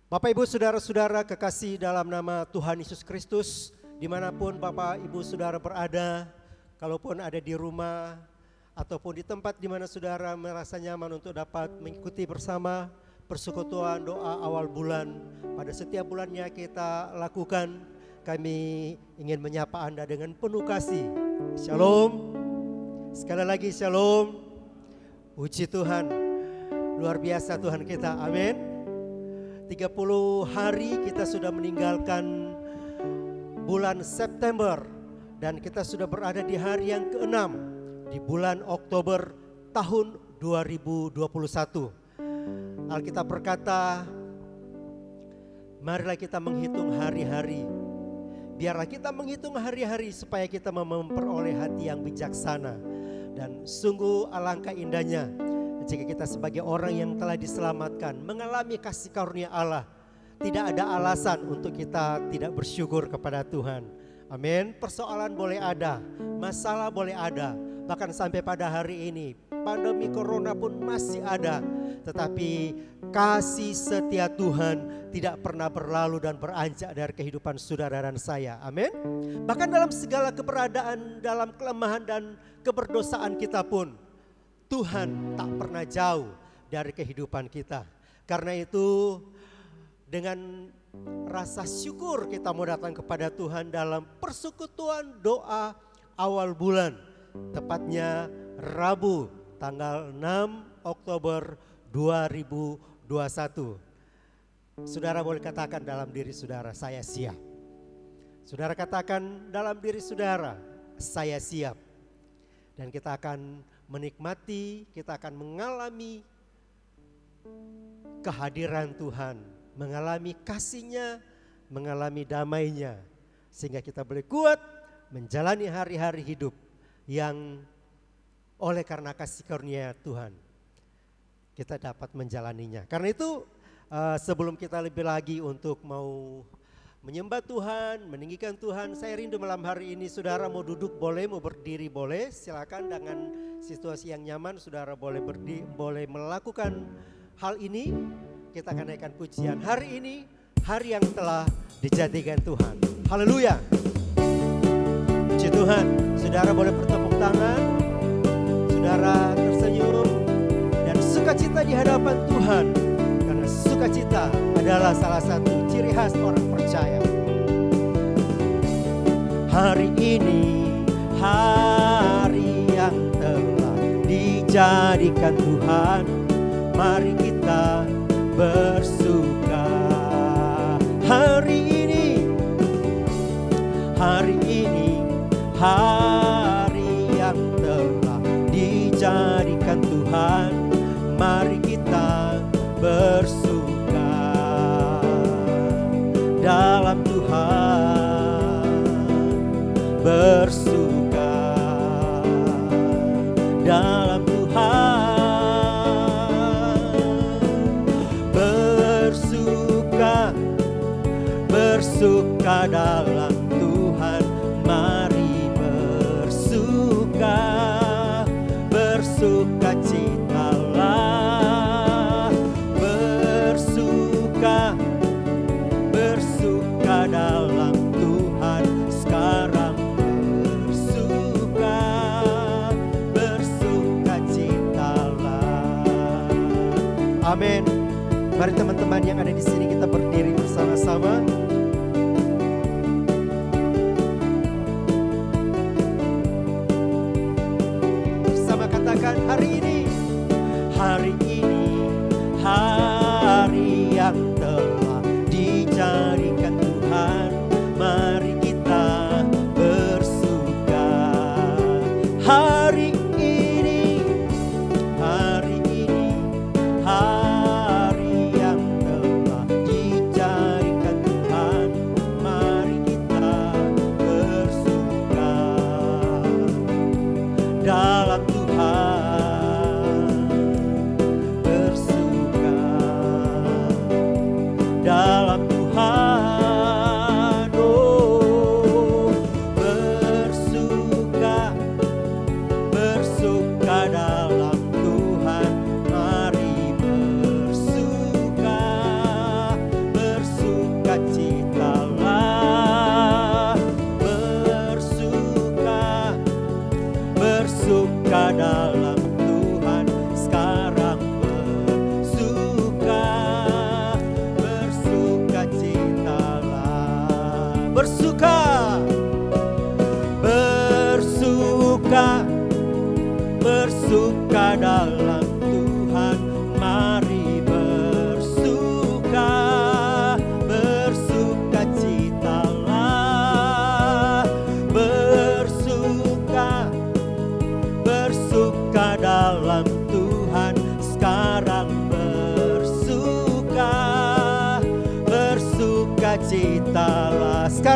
Bapak Ibu Saudara-saudara kekasih dalam nama Tuhan Yesus Kristus, dimanapun Bapak Ibu Saudara berada, kalaupun ada di rumah ataupun di tempat di mana saudara merasa nyaman untuk dapat mengikuti bersama persekutuan doa awal bulan. Pada setiap bulannya kita lakukan, kami ingin menyapa Anda dengan penuh kasih. Shalom. Sekali lagi shalom. Puji Tuhan. Luar biasa Tuhan kita. Amin. 30 hari kita sudah meninggalkan bulan September dan kita sudah berada di hari yang ke-6 di bulan Oktober tahun 2021. Alkitab berkata, marilah kita menghitung hari-hari. Biarlah kita menghitung hari-hari supaya kita memperoleh hati yang bijaksana. Dan sungguh alangkah indahnya jika kita sebagai orang yang telah diselamatkan, mengalami kasih karunia Allah, tidak ada alasan untuk kita tidak bersyukur kepada Tuhan. Amin. Persoalan boleh ada, masalah boleh ada, bahkan sampai pada hari ini pandemi corona pun masih ada. Tetapi kasih setia Tuhan tidak pernah berlalu dan beranjak dari kehidupan saudara dan saya. Amin. Bahkan dalam segala keberadaan, dalam kelemahan dan keberdosaan kita pun, Tuhan tak pernah jauh dari kehidupan kita. Karena itu dengan rasa syukur kita mau datang kepada Tuhan dalam persekutuan doa awal bulan. Tepatnya Rabu tanggal 6 Oktober 2021. Saudara boleh katakan dalam diri saudara, saya siap. Saudara katakan dalam diri saudara, saya siap. Dan kita akan menikmati, kita akan mengalami kehadiran Tuhan, mengalami kasih-Nya, mengalami damai-Nya, sehingga kita boleh kuat menjalani hari-hari hidup yang oleh karena kasih karunia Tuhan kita dapat menjalaninya. Karena itu sebelum kita lebih lagi untuk mau menyembah Tuhan, meninggikan Tuhan, saya rindu malam hari ini saudara mau duduk boleh, mau berdiri boleh, silakan dengan situasi yang nyaman saudara boleh berdiri, boleh melakukan hal ini. Kita akan naikkan pujian hari ini, hari yang telah dijadikan Tuhan. Haleluya. Puji Tuhan. Saudara boleh bertepuk tangan, saudara tersenyum dan sukacita di hadapan Tuhan. Karena sukacita adalah salah satu ciri khas orang percaya. Hari ini hari yang telah dijadikan Tuhan, mari kita bersuka. Hari ini hari yang telah dijadikan Tuhan, mari kita bersuka dalam Tuhan, bersuka dalam Tuhan, bersuka dalam Tuhan, mari bersuka, bersuka citalah, bersuka dalam Tuhan, sekarang bersuka citalah. Amin. Mari teman-teman yang ada di sini kita berdiri bersama-sama. Bersama katakan hari ini hari yang telah dijadikan Tuhan, mari kita bersuka. Hari ini hari yang telah dijadikan Tuhan, mari kita bersuka dalam Tuhan, bersuka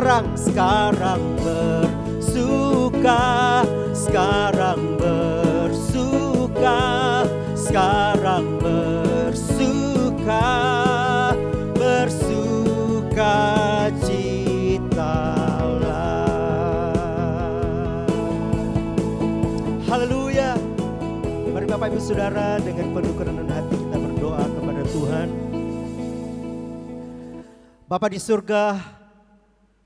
sekarang bersuka, sekarang bersuka, sekarang bersuka, bersuka citalah. Haleluya. Mari Bapak Ibu Saudara, dengan penuh kerendahan hati kita berdoa kepada Tuhan. Bapa di surga,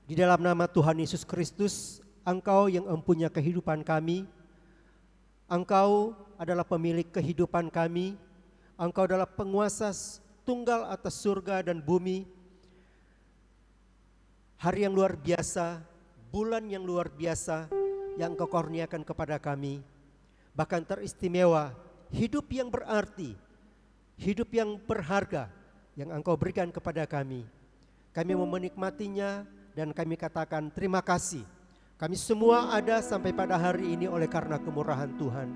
di dalam nama Tuhan Yesus Kristus, Engkau yang empunya kehidupan kami. Engkau adalah pemilik kehidupan kami. Engkau adalah penguasa tunggal atas surga dan bumi. Hari yang luar biasa, bulan yang luar biasa yang Engkau kurniakan kepada kami. Bahkan teristimewa, hidup yang berarti, hidup yang berharga yang Engkau berikan kepada kami. Kami mau menikmatinya dan kami katakan terima kasih. Kami semua ada sampai pada hari ini oleh karena kemurahan Tuhan.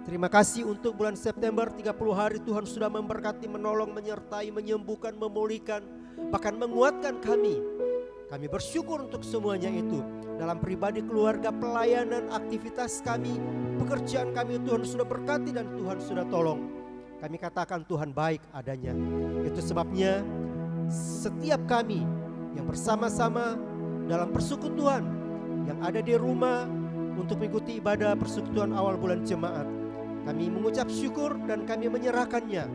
Terima kasih untuk bulan September, 30 hari Tuhan sudah memberkati, menolong, menyertai, menyembuhkan, memulihkan, bahkan menguatkan kami. Kami bersyukur untuk semuanya itu. Dalam pribadi, keluarga, pelayanan, aktivitas kami, pekerjaan kami Tuhan sudah berkati dan Tuhan sudah tolong. Kami katakan Tuhan baik adanya. Itu sebabnya setiap kami yang bersama-sama dalam persekutuan yang ada di rumah untuk mengikuti ibadah persekutuan awal bulan jemaat, kami mengucap syukur dan kami menyerahkannya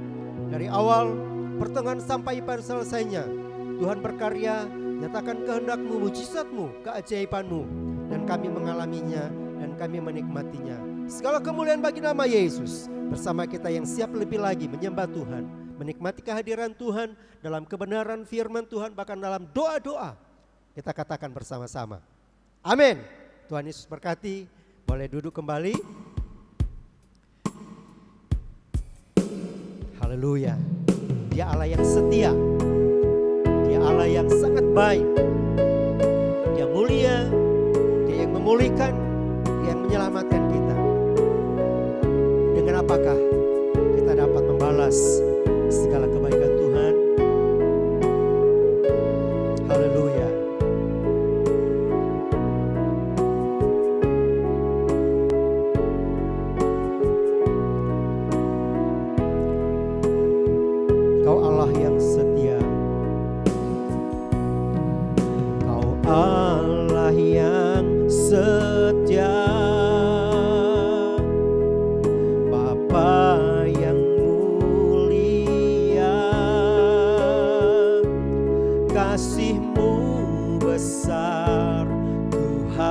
dari awal, pertengahan sampai pada selesainya. Tuhan berkarya, nyatakan kehendak-Mu, mujizat-Mu, keajaiban-Mu, dan kami mengalaminya dan kami menikmatinya. Segala kemuliaan bagi nama Yesus. Bersama kita yang siap lebih lagi menyembah Tuhan, menikmati kehadiran Tuhan dalam kebenaran firman Tuhan, bahkan dalam doa-doa kita katakan bersama-sama. Amin. Tuhan Yesus berkati. Boleh duduk kembali. Haleluya. Dia Allah yang setia. Dia Allah yang sangat baik. Dia mulia. Dia yang memulihkan. Dia yang menyelamatkan kita. Dengan apakah kita dapat membalas segala kebaikan Tuhan? Haleluya. Kau Allah yang setia. Kau Allah yang setia. Bapa yang mulia, kasih-Mu besar Tuhan.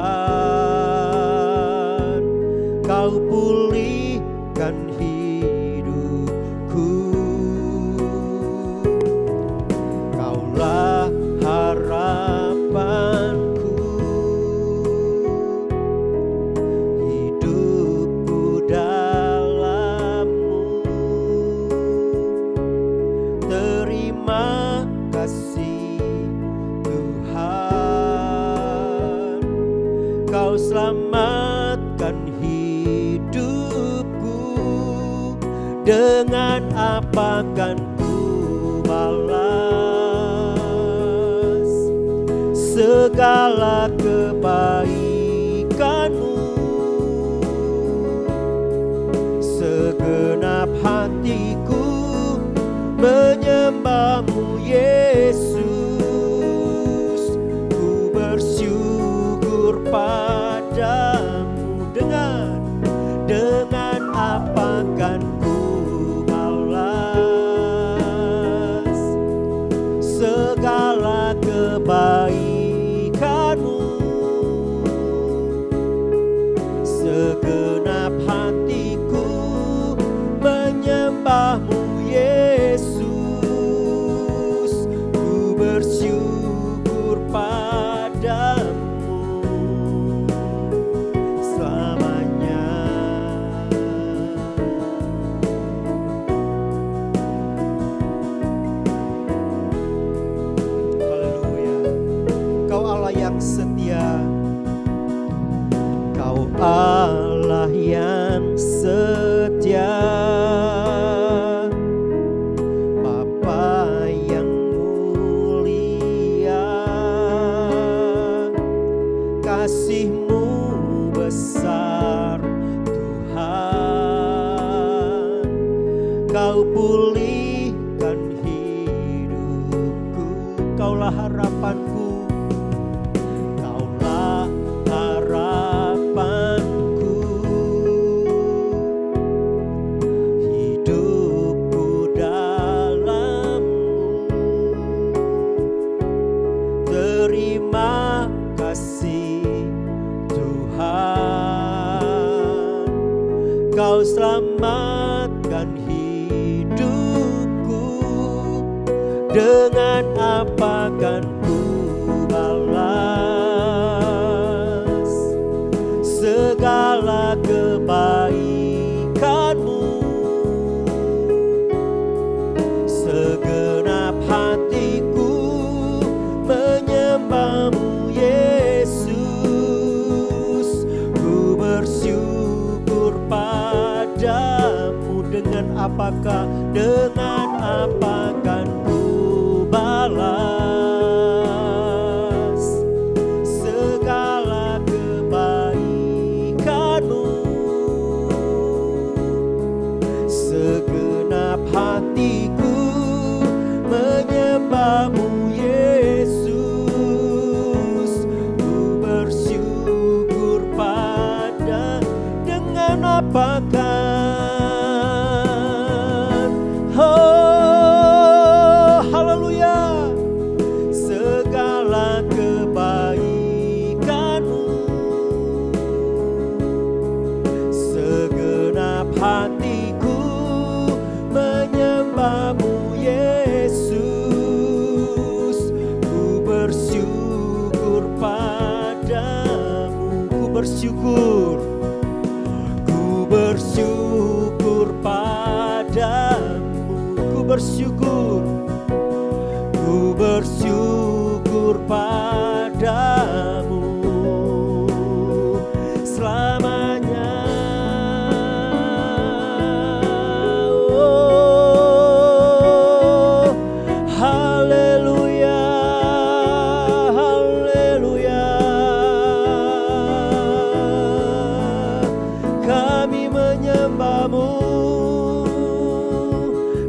Kau pulihkan hidupku. Kaulah harapanku. Hidupku dalam-Mu. Terima kasih Tuhan. Kau selamatkan hidupku. Dengan apa kan ku balas segala kebaikan-Mu? Segenap hatiku menyembah-Mu Yesus. Ku bersyukur padamu. Dengan apa kan ku balas segala kebaikan-Mu? Segenap hatiku menyembah-Mu Yesus. Ku bersyukur padamu. Engkau selamatkan hidupku, dengan apa kan ku balas segala kebaikanmu. Segenap hatiku menyembahmu Yesus, ku bersyukur padamu. Dengan apakah, dengan apa kan ku balas segala kebaikanmu. Segenap hatiku menyembahmu Yesus, ku bersyukur pada. Dengan apakan, oh haleluya, segala kebaikanmu. Segenap hatiku menyembahmu Yesus, ku bersyukur padamu. Ku bersyukur, ku bersyukur padamu. Ku bersyukur, ku bersyukur padamu selamanya. Oh, haleluya, haleluya. Kami menyembahmu,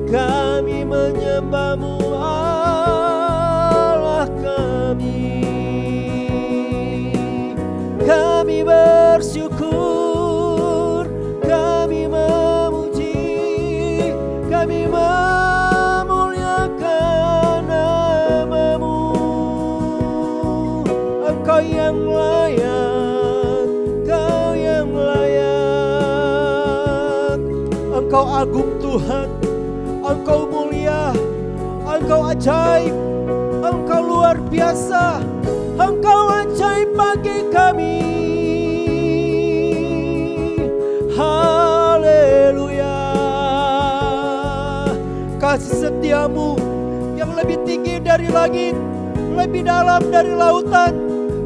kami menyembahmu Allah kami. Kami bersyukur, kami memuji, kami memuliakan namamu. Engkau yang layak, Engkau yang layak. Engkau agung Tuhan, Engkau mulia, Engkau ajaib, Engkau luar biasa, Engkau ajaib bagi kami. Haleluya. Kasih setiamu yang lebih tinggi dari langit, lebih dalam dari lautan,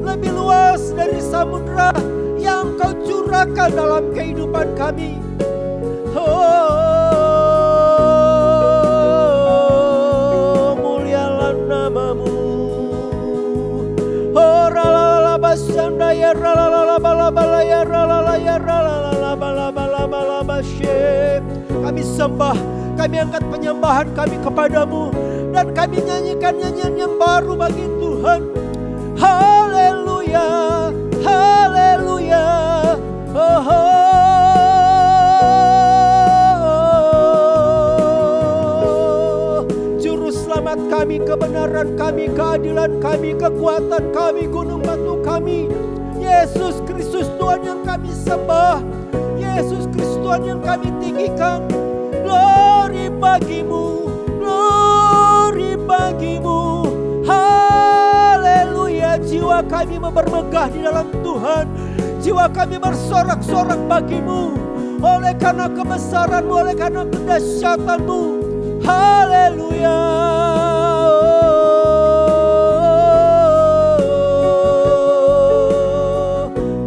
lebih luas dari samudra, yang Kau curahkan dalam kehidupan kami. Oh, mulialah namamu. Oh, ralalabasanda ya ralalalabala ya ralala ya ralalalabalabalabalabalabashe. Kami sembah, kami angkat penyembahan kami kepadamu, dan kami nyanyikan nyanyian yang baru bagi Tuhan. Haleluya, haleluya. Oh, kami, kebenaran kami, keadilan kami, kekuatan kami, gunung batu kami. Yesus Kristus Tuhan yang kami sembah, Yesus Kristus Tuhan yang kami tinggikan. Glory bagimu, glory bagimu. Haleluya. Jiwa kami bermegah di dalam Tuhan, jiwa kami bersorak-sorak bagimu, oleh karena kebesaran-Mu, oleh karena kedahsyatan-Mu. Haleluya.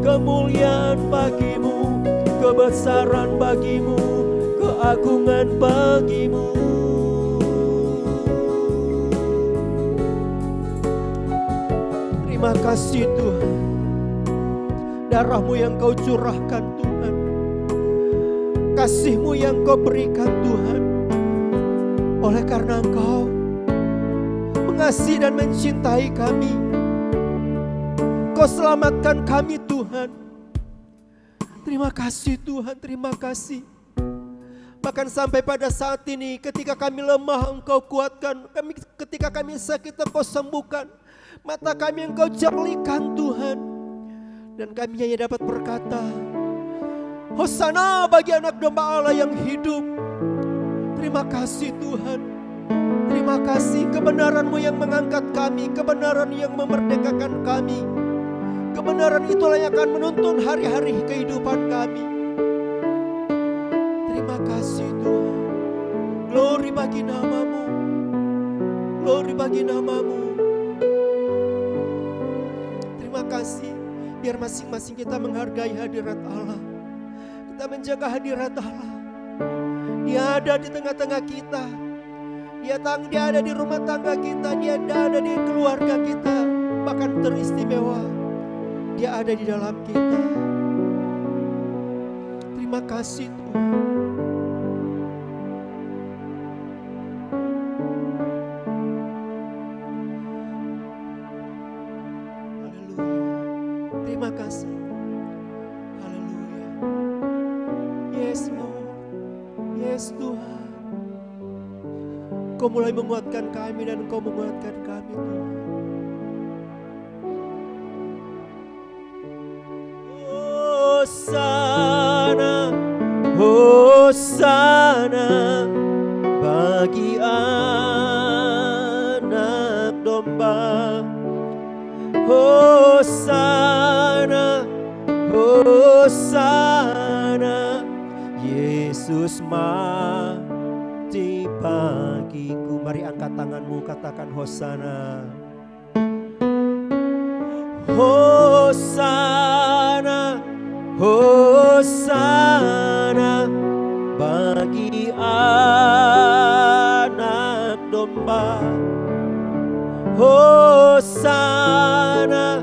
Kemuliaan bagimu, kebesaran bagimu, keagungan bagimu. Terima kasih Tuhan, darah-Mu yang Kau curahkan Tuhan, kasih-Mu yang Kau berikan Tuhan. Oleh karena Engkau mengasihi dan mencintai kami, Kau selamatkan kami Tuhan. Terima kasih Tuhan, terima kasih. Bahkan sampai pada saat ini, ketika kami lemah Engkau kuatkan, ketika kami sakit Engkau sembuhkan, mata kami Engkau jernikan Tuhan. Dan kami hanya dapat berkata, Hosana bagi anak domba Allah yang hidup. Terima kasih Tuhan. Terima kasih kebenaran-Mu yang mengangkat kami, kebenaran yang memerdekakan kami. Kebenaran itulah yang akan menuntun hari-hari kehidupan kami. Terima kasih Tuhan. Glory bagi nama-Mu. Glory bagi nama-Mu. Terima kasih. Biar masing-masing kita menghargai hadirat Allah. Kita menjaga hadirat Allah. Dia ada di tengah-tengah kita. Dia ada di rumah tangga kita. Dia ada di keluarga kita. Bahkan teristimewa, Dia ada di dalam kita. Terima kasih Tuhan. Haleluya. Terima kasih. Haleluya. Yes Lord. Yes Tuhan. Kau mulai menguatkan kami dan Kau menguatkan kami Tuhan. Hosana, Hosana bagi anak domba. Hosana, Hosana, Yesus mati bagiku. Mari angkat tanganmu, katakan Hosana. Hosana, Hosana bagi anak domba. Hosana,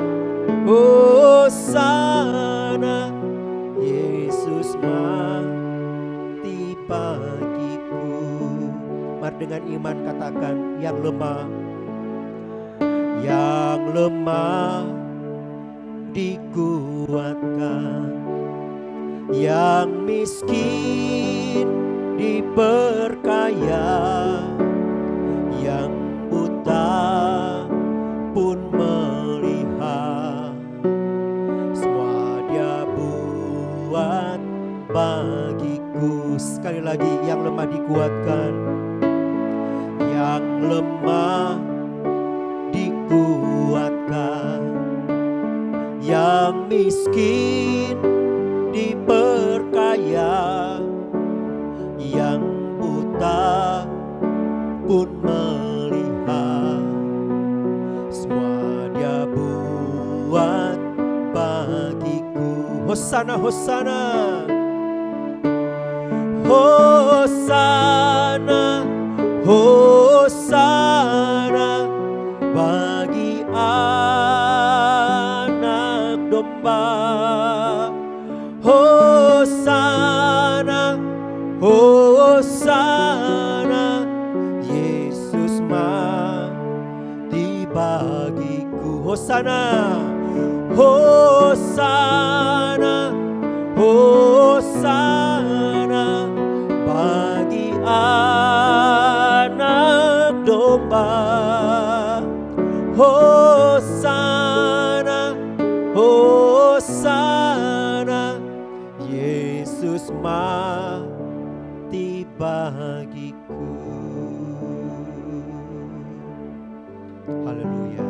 Hosana, Yesus mati bagiku. Mari dengan iman katakan, yang lemah dikuatkan, yang miskin diperkaya, yang buta pun melihat. Semua Dia buat bagiku. Sekali lagi, yang lemah dikuatkan, yang lemah dikuatkan, yang miskin diperkaya, yang buta pun melihat. Semua Dia buat bagiku. Hosana, Hosana, Hosana, Hosana bagi anak domba. Hosana, Hosana, Yesus mati bagiku. Hosana, Hosana, Hosana bagi anak domba. Hosana, Hosana, Yesus mati bagiku. Haleluya.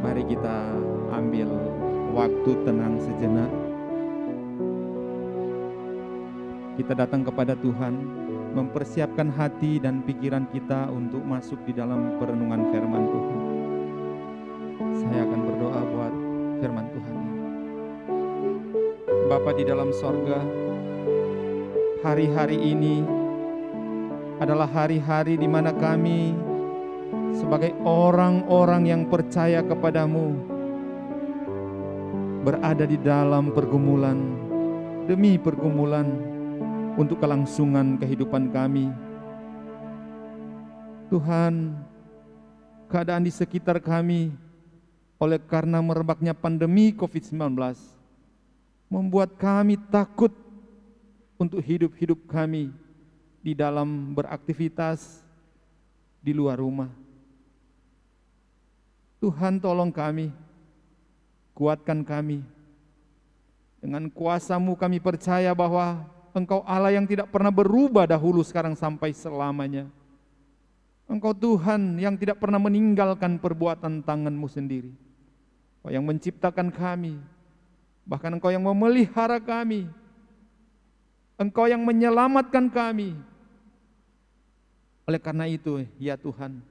Mari kita ambil waktu tenang sejenak. Kita datang kepada Tuhan, mempersiapkan hati dan pikiran kita untuk masuk di dalam perenungan firman Tuhan. Saya akan berdoa buat firman Tuhan ini. Bapa di dalam sorga, hari-hari ini adalah hari-hari di mana kami sebagai orang-orang yang percaya kepadamu berada di dalam pergumulan demi pergumulan untuk kelangsungan kehidupan kami. Tuhan, keadaan di sekitar kami oleh karena merebaknya pandemi COVID-19 membuat kami takut untuk hidup kami di dalam beraktivitas di luar rumah. Tuhan, tolong kami, kuatkan kami, Dengan kuasa-Mu kami percaya bahwa Engkau Allah yang tidak pernah berubah dahulu, sekarang sampai selamanya. Engkau Tuhan yang tidak pernah meninggalkan perbuatan tangan-Mu sendiri. Engkau yang menciptakan kami, bahkan Engkau yang memelihara kami. Engkau yang menyelamatkan kami. Oleh karena itu, ya Tuhan,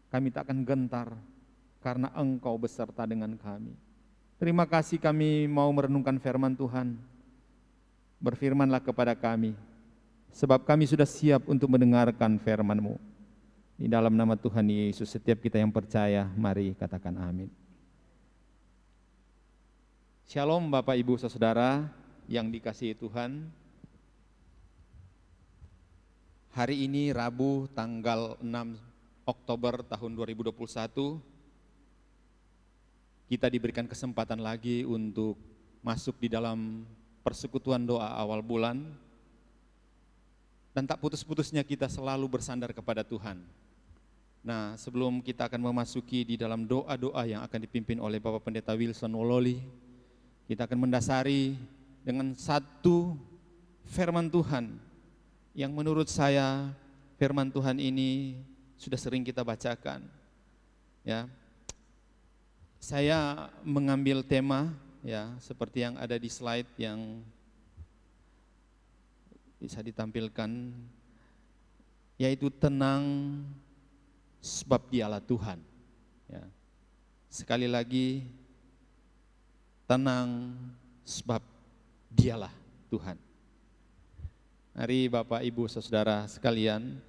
kami tak akan gentar karena Engkau beserta dengan kami. Terima kasih kami mau merenungkan firman Tuhan. Berfirmanlah kepada kami, sebab kami sudah siap untuk mendengarkan firman-Mu. Di dalam nama Tuhan Yesus, setiap kita yang percaya, mari katakan amin. Shalom Bapak Ibu Saudara yang dikasihi Tuhan. Hari ini Rabu tanggal 6 Oktober tahun 2021, kita diberikan kesempatan lagi untuk masuk di dalam persekutuan doa awal bulan, dan tak putus-putusnya kita selalu bersandar kepada Tuhan. Nah, sebelum kita akan memasuki di dalam doa-doa yang akan dipimpin oleh Bapak Pendeta Wilson Wololi, kita akan mendasari dengan satu firman Tuhan yang menurut saya firman Tuhan ini sudah sering kita bacakan. Ya, saya mengambil tema ya seperti yang ada di slide yang bisa ditampilkan, yaitu tenang sebab Dialah Tuhan. Ya. Sekali lagi, tenang sebab Dialah Tuhan. Mari Bapak Ibu Saudara sekalian,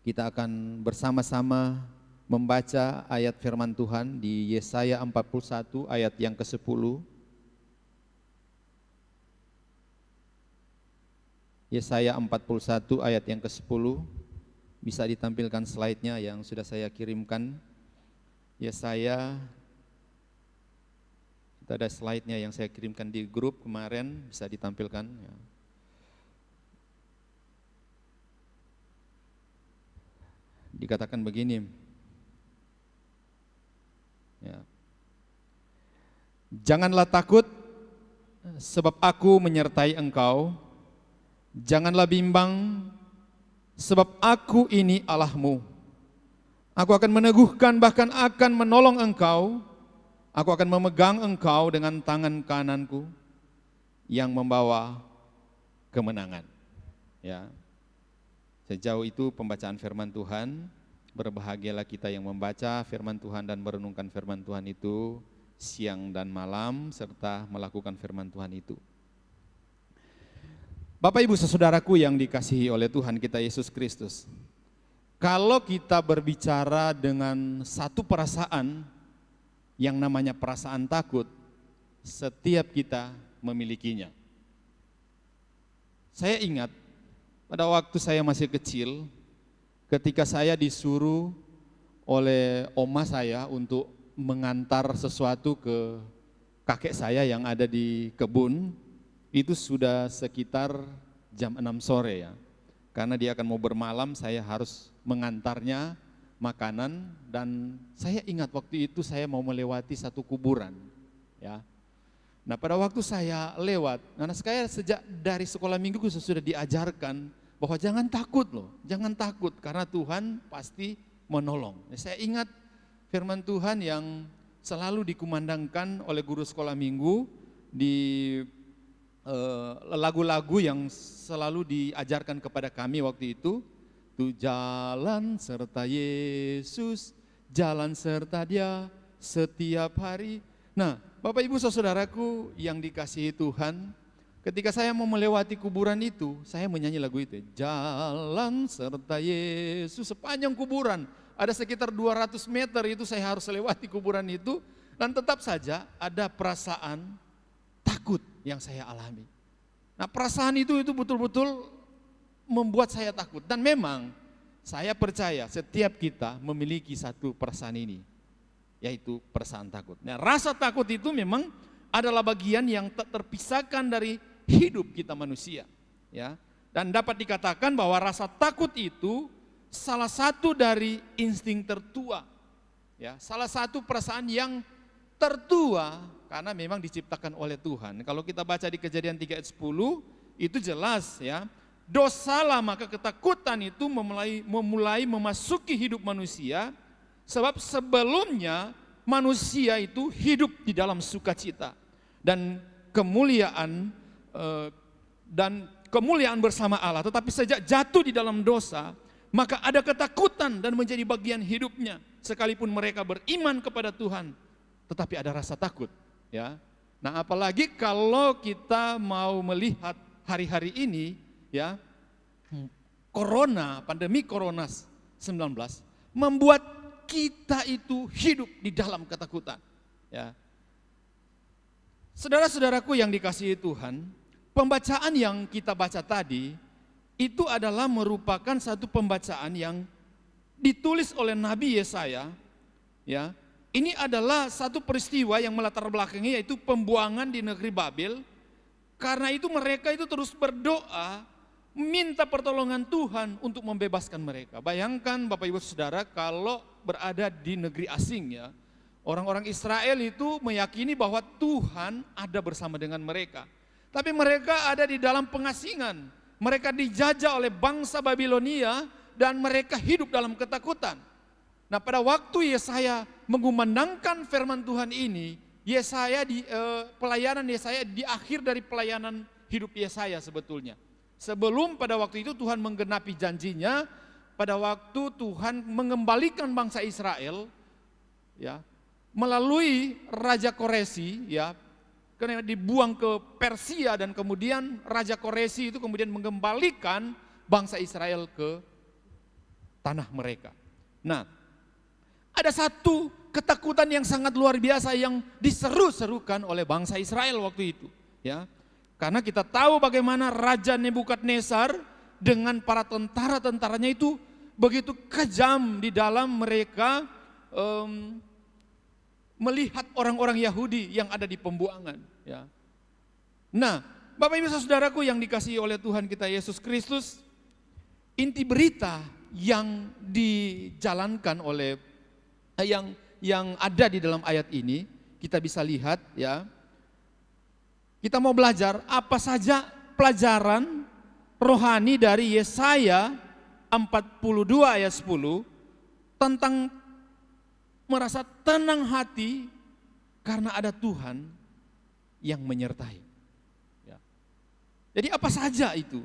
kita akan bersama-sama membaca ayat firman Tuhan di Yesaya 41 ayat yang ke-10. Yesaya 41 ayat yang ke-10, bisa ditampilkan slide-nya yang sudah saya kirimkan. Yesaya, kita ada slide-nya yang saya kirimkan di grup kemarin, bisa ditampilkan ya. Dikatakan begini ya. Janganlah takut sebab aku menyertai engkau, janganlah bimbang sebab aku ini Allahmu. Aku akan meneguhkan, bahkan akan menolong engkau. Aku akan memegang engkau dengan tangan kananku yang membawa kemenangan. Ya. Sejauh itu pembacaan firman Tuhan. Berbahagialah kita yang membaca firman Tuhan dan merenungkan firman Tuhan itu siang dan malam, serta melakukan firman Tuhan itu. Bapak Ibu Saudaraku yang dikasihi oleh Tuhan kita Yesus Kristus, kalau kita berbicara dengan satu perasaan yang namanya perasaan takut, setiap kita memilikinya. Saya ingat pada waktu saya masih kecil, ketika saya disuruh oleh oma saya untuk mengantar sesuatu ke kakek saya yang ada di kebun, itu sudah sekitar jam 6 sore ya. Karena dia akan mau bermalam, saya harus mengantarnya makanan, dan saya ingat waktu itu saya mau melewati satu kuburan ya. Nah, pada waktu saya lewat, anak saya sejak dari sekolah minggu sudah diajarkan bahwa jangan takut loh, jangan takut karena Tuhan pasti menolong. Saya ingat firman Tuhan yang selalu dikumandangkan oleh guru sekolah minggu di lagu-lagu yang selalu diajarkan kepada kami waktu itu. Tu jalan serta Yesus, jalan serta Dia setiap hari. Nah, Bapak Ibu Saudaraku yang dikasihi Tuhan, ketika saya mau melewati kuburan itu, saya menyanyi lagu itu. Jalan serta Yesus sepanjang kuburan, ada sekitar 200 meter itu saya harus lewati kuburan itu, dan tetap saja ada perasaan takut yang saya alami. Nah, perasaan itu betul-betul membuat saya takut, dan memang saya percaya setiap kita memiliki satu perasaan ini, yaitu perasaan takut. Nah, rasa takut itu memang adalah bagian yang tak terpisahkan dari hidup kita manusia, ya. Dan dapat dikatakan bahwa rasa takut itu salah satu dari insting tertua, ya, salah satu perasaan yang tertua karena memang diciptakan oleh Tuhan. Kalau kita baca di Kejadian 3 ayat 10 itu jelas ya, dosalah maka ketakutan itu memulai memasuki hidup manusia, sebab sebelumnya manusia itu hidup di dalam sukacita dan kemuliaan bersama Allah. Tetapi sejak jatuh di dalam dosa, maka ada ketakutan dan menjadi bagian hidupnya. Sekalipun mereka beriman kepada Tuhan, tetapi ada rasa takut, ya. Nah, apalagi kalau kita mau melihat hari-hari ini, ya, pandemi Corona 19 membuat kita itu hidup di dalam ketakutan, ya. Saudara-saudaraku yang dikasihi Tuhan, pembacaan yang kita baca tadi itu adalah merupakan satu pembacaan yang ditulis oleh Nabi Yesaya, ya. Ini adalah satu peristiwa yang melatar belakangnya, yaitu pembuangan di negeri Babel. Karena itu mereka itu terus berdoa, minta pertolongan Tuhan untuk membebaskan mereka. Bayangkan Bapak Ibu Saudara, kalau berada di negeri asing, ya, orang-orang Israel itu meyakini bahwa Tuhan ada bersama dengan mereka. Tapi mereka ada di dalam pengasingan. Mereka dijajah oleh bangsa Babilonia dan mereka hidup dalam ketakutan. Nah, pada waktu Yesaya mengumandangkan firman Tuhan ini, pelayanan Yesaya di akhir dari pelayanan hidup Yesaya sebetulnya. Sebelum pada waktu itu Tuhan menggenapi janjinya, pada waktu Tuhan mengembalikan bangsa Israel, ya, melalui Raja Koresi, ya, karena dibuang ke Persia dan kemudian Raja Koresi itu kemudian mengembalikan bangsa Israel ke tanah mereka. Nah, ada satu ketakutan yang sangat luar biasa yang diseru-serukan oleh bangsa Israel waktu itu, ya. Karena kita tahu bagaimana Raja Nebukadnezar dengan para tentara-tentaranya itu begitu kejam di dalam mereka melihat orang-orang Yahudi yang ada di pembuangan, ya. Nah, Bapak Ibu Saudaraku yang dikasihi oleh Tuhan kita Yesus Kristus, inti berita yang dijalankan oleh yang ada di dalam ayat ini kita bisa lihat, ya. Kita mau belajar apa saja pelajaran rohani dari Yesaya 42 ayat 10 tentang merasa tenang hati karena ada Tuhan yang menyertai. Ya. Jadi apa saja itu?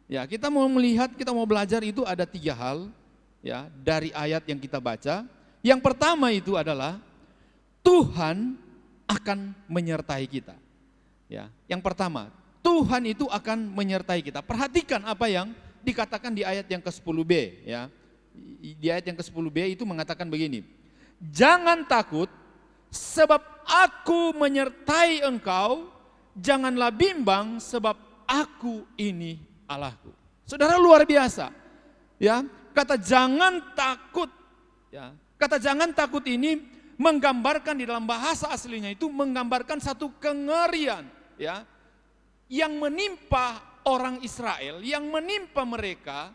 Ya, kita mau melihat, kita mau belajar itu ada 3 hal, ya, dari ayat yang kita baca. Yang pertama itu adalah Tuhan akan menyertai kita. Ya, yang pertama, Tuhan itu akan menyertai kita. Perhatikan apa yang dikatakan di ayat yang ke-10b, ya. Di ayat yang ke-10b itu mengatakan begini. Jangan takut sebab aku menyertai engkau, janganlah bimbang sebab aku ini Allahku. Saudara, luar biasa. Ya, kata jangan takut, ya. Kata jangan takut ini menggambarkan di dalam bahasa aslinya itu menggambarkan satu kengerian, ya, yang menimpa orang Israel, yang menimpa mereka.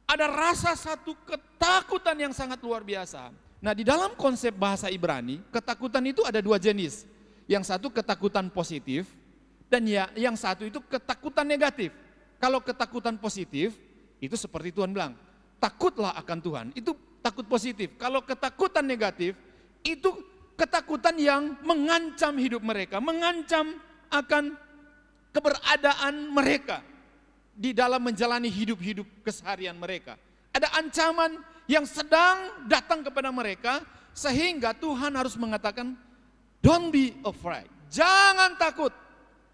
Ada rasa satu ketakutan yang sangat luar biasa. Nah, di dalam konsep bahasa Ibrani, ketakutan itu ada 2 jenis. Yang satu ketakutan positif dan yang satu itu ketakutan negatif. Kalau ketakutan positif itu seperti Tuhan bilang, takutlah akan Tuhan. Itu takut positif. Kalau ketakutan negatif, itu ketakutan yang mengancam hidup mereka, mengancam akan keberadaan mereka di dalam menjalani hidup-hidup keseharian mereka. Ada ancaman yang sedang datang kepada mereka, sehingga Tuhan harus mengatakan, don't be afraid, jangan takut.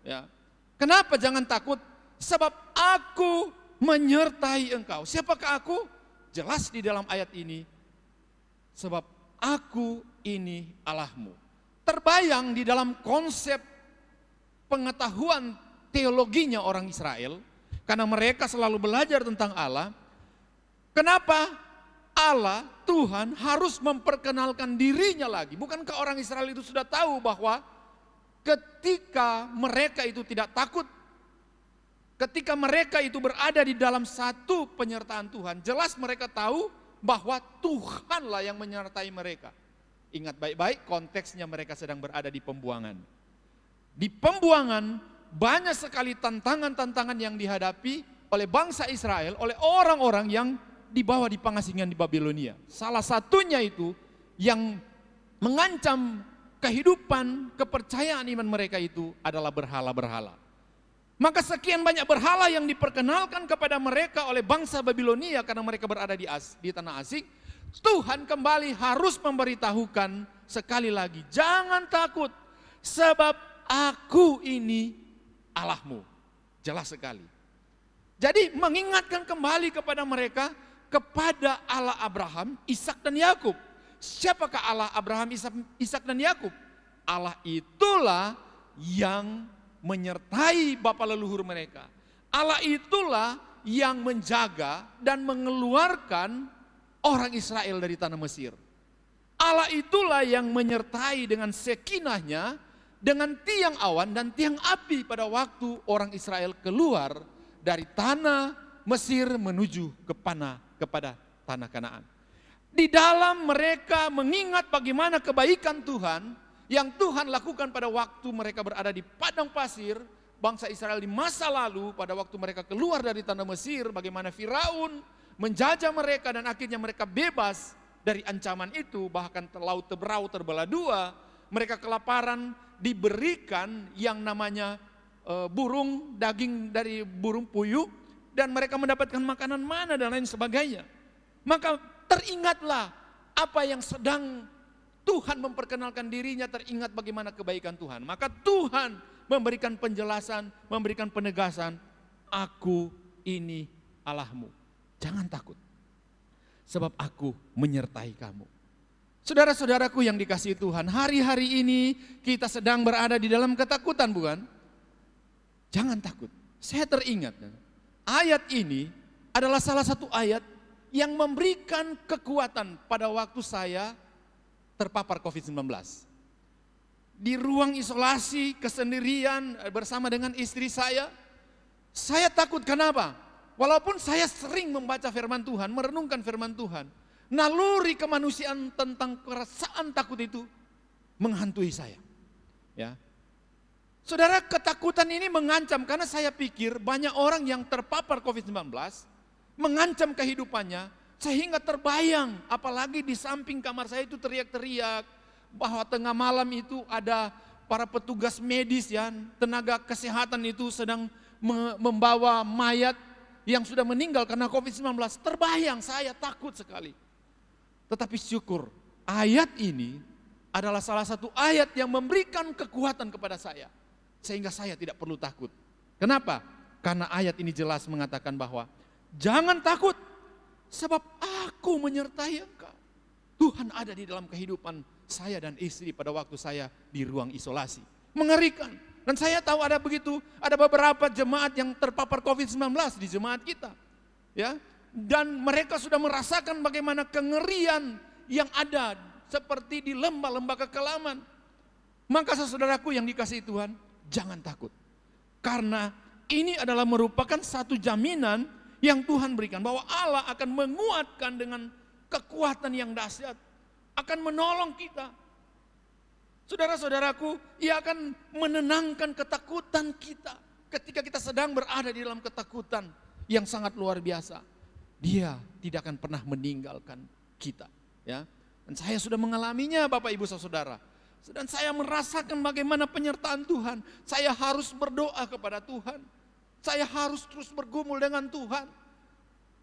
Ya. Kenapa jangan takut? Sebab aku menyertai engkau. Siapakah aku? Jelas di dalam ayat ini, sebab aku ini Allahmu. Terbayang di dalam konsep pengetahuan teologinya orang Israel, karena mereka selalu belajar tentang Allah. Kenapa Allah, Tuhan harus memperkenalkan dirinya lagi? Bukankah orang Israel itu sudah tahu bahwa ketika mereka itu tidak takut, ketika mereka itu berada di dalam satu penyertaan Tuhan, jelas mereka tahu bahwa Tuhanlah yang menyertai mereka. Ingat baik-baik, konteksnya mereka sedang berada di pembuangan. Di pembuangan banyak sekali tantangan-tantangan yang dihadapi oleh bangsa Israel, oleh orang-orang yang dibawa di pengasingan di Babilonia. Salah satunya itu yang mengancam kehidupan, kepercayaan iman mereka itu adalah berhala-berhala. Maka sekian banyak berhala yang diperkenalkan kepada mereka oleh bangsa Babilonia karena mereka berada di tanah asing. Tuhan kembali harus memberitahukan sekali lagi, jangan takut sebab aku ini Allahmu. Jelas sekali. Jadi mengingatkan kembali kepada mereka, kepada Allah Abraham, Ishak dan Yakub. Siapakah Allah Abraham, Ishak dan Yakub? Allah itulah yang menyertai bapa leluhur mereka. Allah itulah yang menjaga dan mengeluarkan orang Israel dari tanah Mesir. Allah itulah yang menyertai dengan sekinahnya, dengan tiang awan dan tiang api pada waktu orang Israel keluar dari tanah Mesir menuju kepada tanah Kanaan. Di dalam mereka mengingat bagaimana kebaikan Tuhan yang Tuhan lakukan pada waktu mereka berada di padang pasir, bangsa Israel di masa lalu pada waktu mereka keluar dari tanah Mesir, bagaimana Firaun menjajah mereka dan akhirnya mereka bebas dari ancaman itu, bahkan laut Teberau terbelah dua, mereka kelaparan, diberikan yang namanya burung, daging dari burung puyuh, dan mereka mendapatkan makanan mana dan lain sebagainya. Maka teringatlah apa yang sedang Tuhan memperkenalkan dirinya, teringat bagaimana kebaikan Tuhan. Maka Tuhan memberikan penjelasan, memberikan penegasan, aku ini Allahmu. Jangan takut, sebab aku menyertai kamu. Saudara-saudaraku yang dikasihi Tuhan, hari-hari ini kita sedang berada di dalam ketakutan, bukan? Jangan takut. Saya teringat, ayat ini adalah salah satu ayat yang memberikan kekuatan pada waktu saya terpapar COVID-19. Di ruang isolasi, kesendirian bersama dengan istri saya takut. Kenapa? Walaupun saya sering membaca firman Tuhan, merenungkan firman Tuhan, naluri kemanusiaan tentang perasaan takut itu menghantui saya. Ya. Saudara, ketakutan ini mengancam karena saya pikir banyak orang yang terpapar COVID-19 mengancam kehidupannya sehingga terbayang, apalagi di samping kamar saya itu teriak-teriak bahwa tengah malam itu ada para petugas medis ya, tenaga kesehatan itu sedang membawa mayat yang sudah meninggal karena COVID-19. Terbayang, saya takut sekali. Tetapi syukur, ayat ini adalah salah satu ayat yang memberikan kekuatan kepada saya. Sehingga saya tidak perlu takut. Kenapa? Karena ayat ini jelas mengatakan bahwa jangan takut, sebab aku menyertai engkau. Tuhan ada di dalam kehidupan saya dan istri pada waktu saya di ruang isolasi. Mengerikan. Dan saya tahu ada beberapa jemaat yang terpapar COVID-19 di jemaat kita. Ya. Dan mereka sudah merasakan bagaimana kengerian yang ada seperti di lembah-lembah kekelaman. Maka saudaraku yang dikasihi Tuhan, jangan takut. Karena ini adalah merupakan satu jaminan yang Tuhan berikan bahwa Allah akan menguatkan dengan kekuatan yang dahsyat, akan menolong kita. Saudara-saudaraku, Ia akan menenangkan ketakutan kita ketika kita sedang berada di dalam ketakutan yang sangat luar biasa. Dia tidak akan pernah meninggalkan kita, ya. Dan saya sudah mengalaminya, Bapak Ibu Saudara. Dan saya merasakan bagaimana penyertaan Tuhan. Saya harus berdoa kepada Tuhan. Saya harus terus bergumul dengan Tuhan.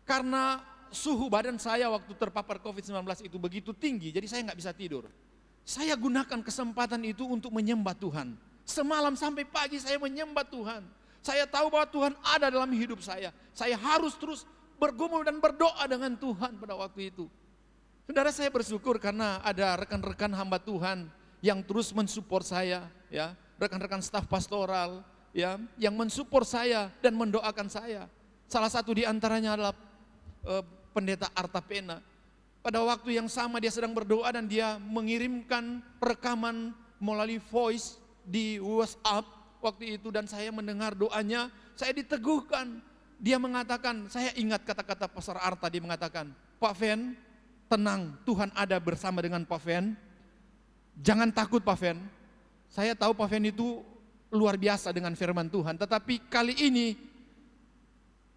Karena suhu badan saya waktu terpapar COVID-19 itu begitu tinggi, jadi saya nggak bisa tidur. Saya gunakan kesempatan itu untuk menyembah Tuhan. Semalam sampai pagi saya menyembah Tuhan. Saya tahu bahwa Tuhan ada dalam hidup saya. Saya harus terus bergumul dan berdoa dengan Tuhan pada waktu itu. Saudara, saya bersyukur karena ada rekan-rekan hamba Tuhan yang terus mensupport saya, ya, rekan-rekan staf pastoral, ya, yang mensupport saya dan mendoakan saya. Salah satu di antaranya adalah Pendeta Artapena. Pada waktu yang sama dia sedang berdoa dan dia mengirimkan rekaman melalui voice di WhatsApp waktu itu, dan saya mendengar doanya, saya diteguhkan. Dia mengatakan, saya ingat kata-kata Pastor Arta, dia mengatakan, Pak Fen, tenang, Tuhan ada bersama dengan Pak Fen. Jangan takut Pak Fen. Saya tahu Pak Fen itu luar biasa dengan firman Tuhan, tetapi kali ini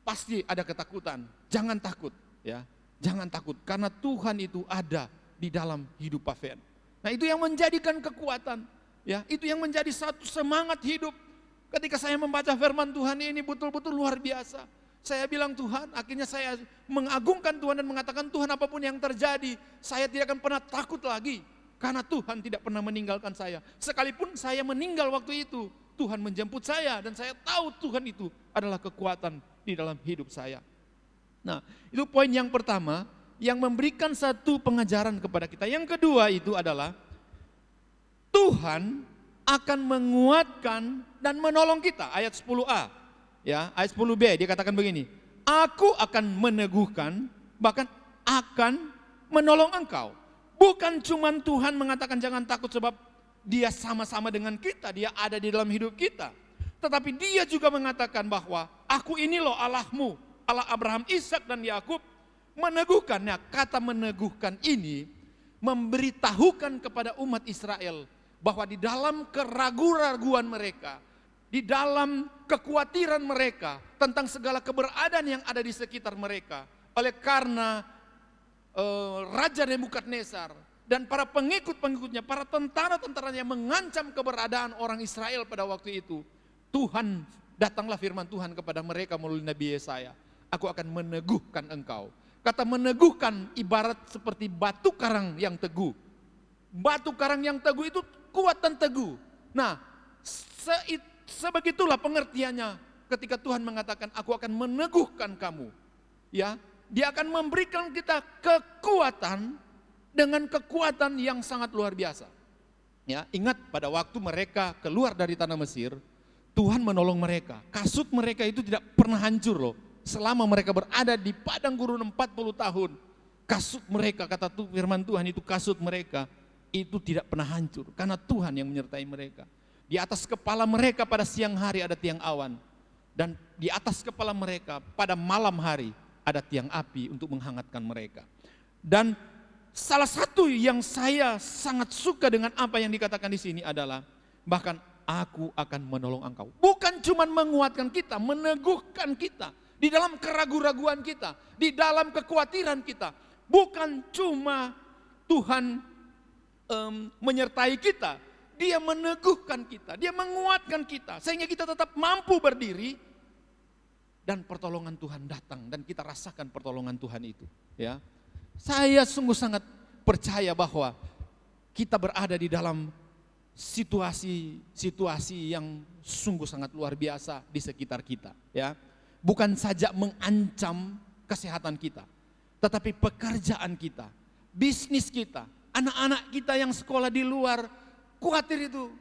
pasti ada ketakutan. Jangan takut ya. Jangan takut karena Tuhan itu ada di dalam hidup Pak Fen. Nah, itu yang menjadikan kekuatan, ya. Itu yang menjadi satu semangat hidup. Ketika saya membaca firman Tuhan ini betul-betul luar biasa. Saya bilang Tuhan, akhirnya saya mengagungkan Tuhan dan mengatakan Tuhan apapun yang terjadi, saya tidak akan pernah takut lagi. Karena Tuhan tidak pernah meninggalkan saya. Sekalipun saya meninggal waktu itu, Tuhan menjemput saya dan saya tahu Tuhan itu adalah kekuatan di dalam hidup saya. Nah, itu poin yang pertama yang memberikan satu pengajaran kepada kita. Yang kedua itu adalah Tuhan akan menguatkan dan menolong kita. Ayat 10a, ya, ayat 10b dia katakan begini, aku akan meneguhkan, bahkan akan menolong engkau. Bukan cuma Tuhan mengatakan jangan takut sebab dia sama-sama dengan kita, dia ada di dalam hidup kita. Tetapi dia juga mengatakan bahwa aku ini loh Allahmu, Allah Abraham, Ishak dan Yakub. Meneguhkannya, kata meneguhkan ini memberitahukan kepada umat Israel bahwa di dalam keraguan-raguan mereka, di dalam kekhawatiran mereka tentang segala keberadaan yang ada di sekitar mereka, oleh karena Raja Nebukadnezar dan para pengikut-pengikutnya, para tentara-tentara yang mengancam keberadaan orang Israel pada waktu itu, Tuhan, datanglah firman Tuhan kepada mereka melalui Nabi Yesaya, aku akan meneguhkan engkau. Kata meneguhkan ibarat seperti batu karang yang teguh. Batu karang yang teguh itu kuat dan teguh. Nah, sebegitulah pengertiannya ketika Tuhan mengatakan aku akan meneguhkan kamu. Ya, dia akan memberikan kita kekuatan dengan kekuatan yang sangat luar biasa. Ya, ingat pada waktu mereka keluar dari tanah Mesir, Tuhan menolong mereka. Kasut mereka itu tidak pernah hancur loh. Selama mereka berada di padang gurun 40 tahun, kasut mereka, kata firman Tuhan itu kasut mereka itu tidak pernah hancur. Karena Tuhan yang menyertai mereka. Di atas kepala mereka pada siang hari ada tiang awan. Dan di atas kepala mereka pada malam hari ada tiang api untuk menghangatkan mereka. Dan salah satu yang saya sangat suka dengan apa yang dikatakan di sini adalah bahkan aku akan menolong engkau. Bukan cuma menguatkan kita, meneguhkan kita. Di dalam keraguan-raguan kita, di dalam kekhawatiran kita. Bukan cuma Tuhan menyertai kita, dia meneguhkan kita, dia menguatkan kita. Sehingga kita tetap mampu berdiri dan pertolongan Tuhan datang. Dan kita rasakan pertolongan Tuhan itu. Ya, saya sungguh sangat percaya bahwa kita berada di dalam situasi yang sungguh sangat luar biasa di sekitar kita. Ya. Bukan saja mengancam kesehatan kita, tetapi pekerjaan kita, bisnis kita, anak-anak kita yang sekolah di luar, khawatir itu.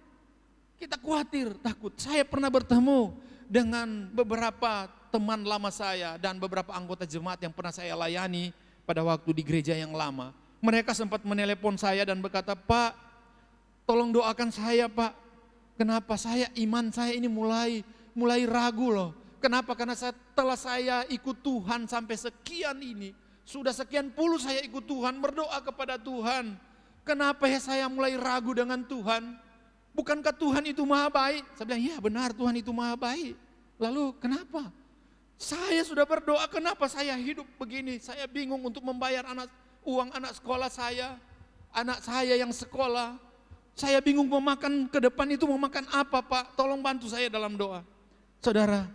Kita khawatir, takut. Saya pernah bertemu dengan beberapa teman lama saya dan beberapa anggota jemaat yang pernah saya layani pada waktu di gereja yang lama. Mereka sempat menelepon saya dan berkata, Pak, tolong doakan saya Pak. Kenapa iman saya ini mulai ragu loh. Kenapa? Karena setelah saya ikut Tuhan sampai sekian ini, sudah sekian puluh saya ikut Tuhan, berdoa kepada Tuhan. Kenapa ya saya mulai ragu dengan Tuhan? Bukankah Tuhan itu maha baik? Saya bilang, ya benar Tuhan itu maha baik. Lalu kenapa? Saya sudah berdoa, kenapa saya hidup begini? Saya bingung untuk membayar uang anak sekolah saya, anak saya yang sekolah. Saya bingung mau makan ke depan itu mau makan apa Pak? Tolong bantu saya dalam doa. Saudara,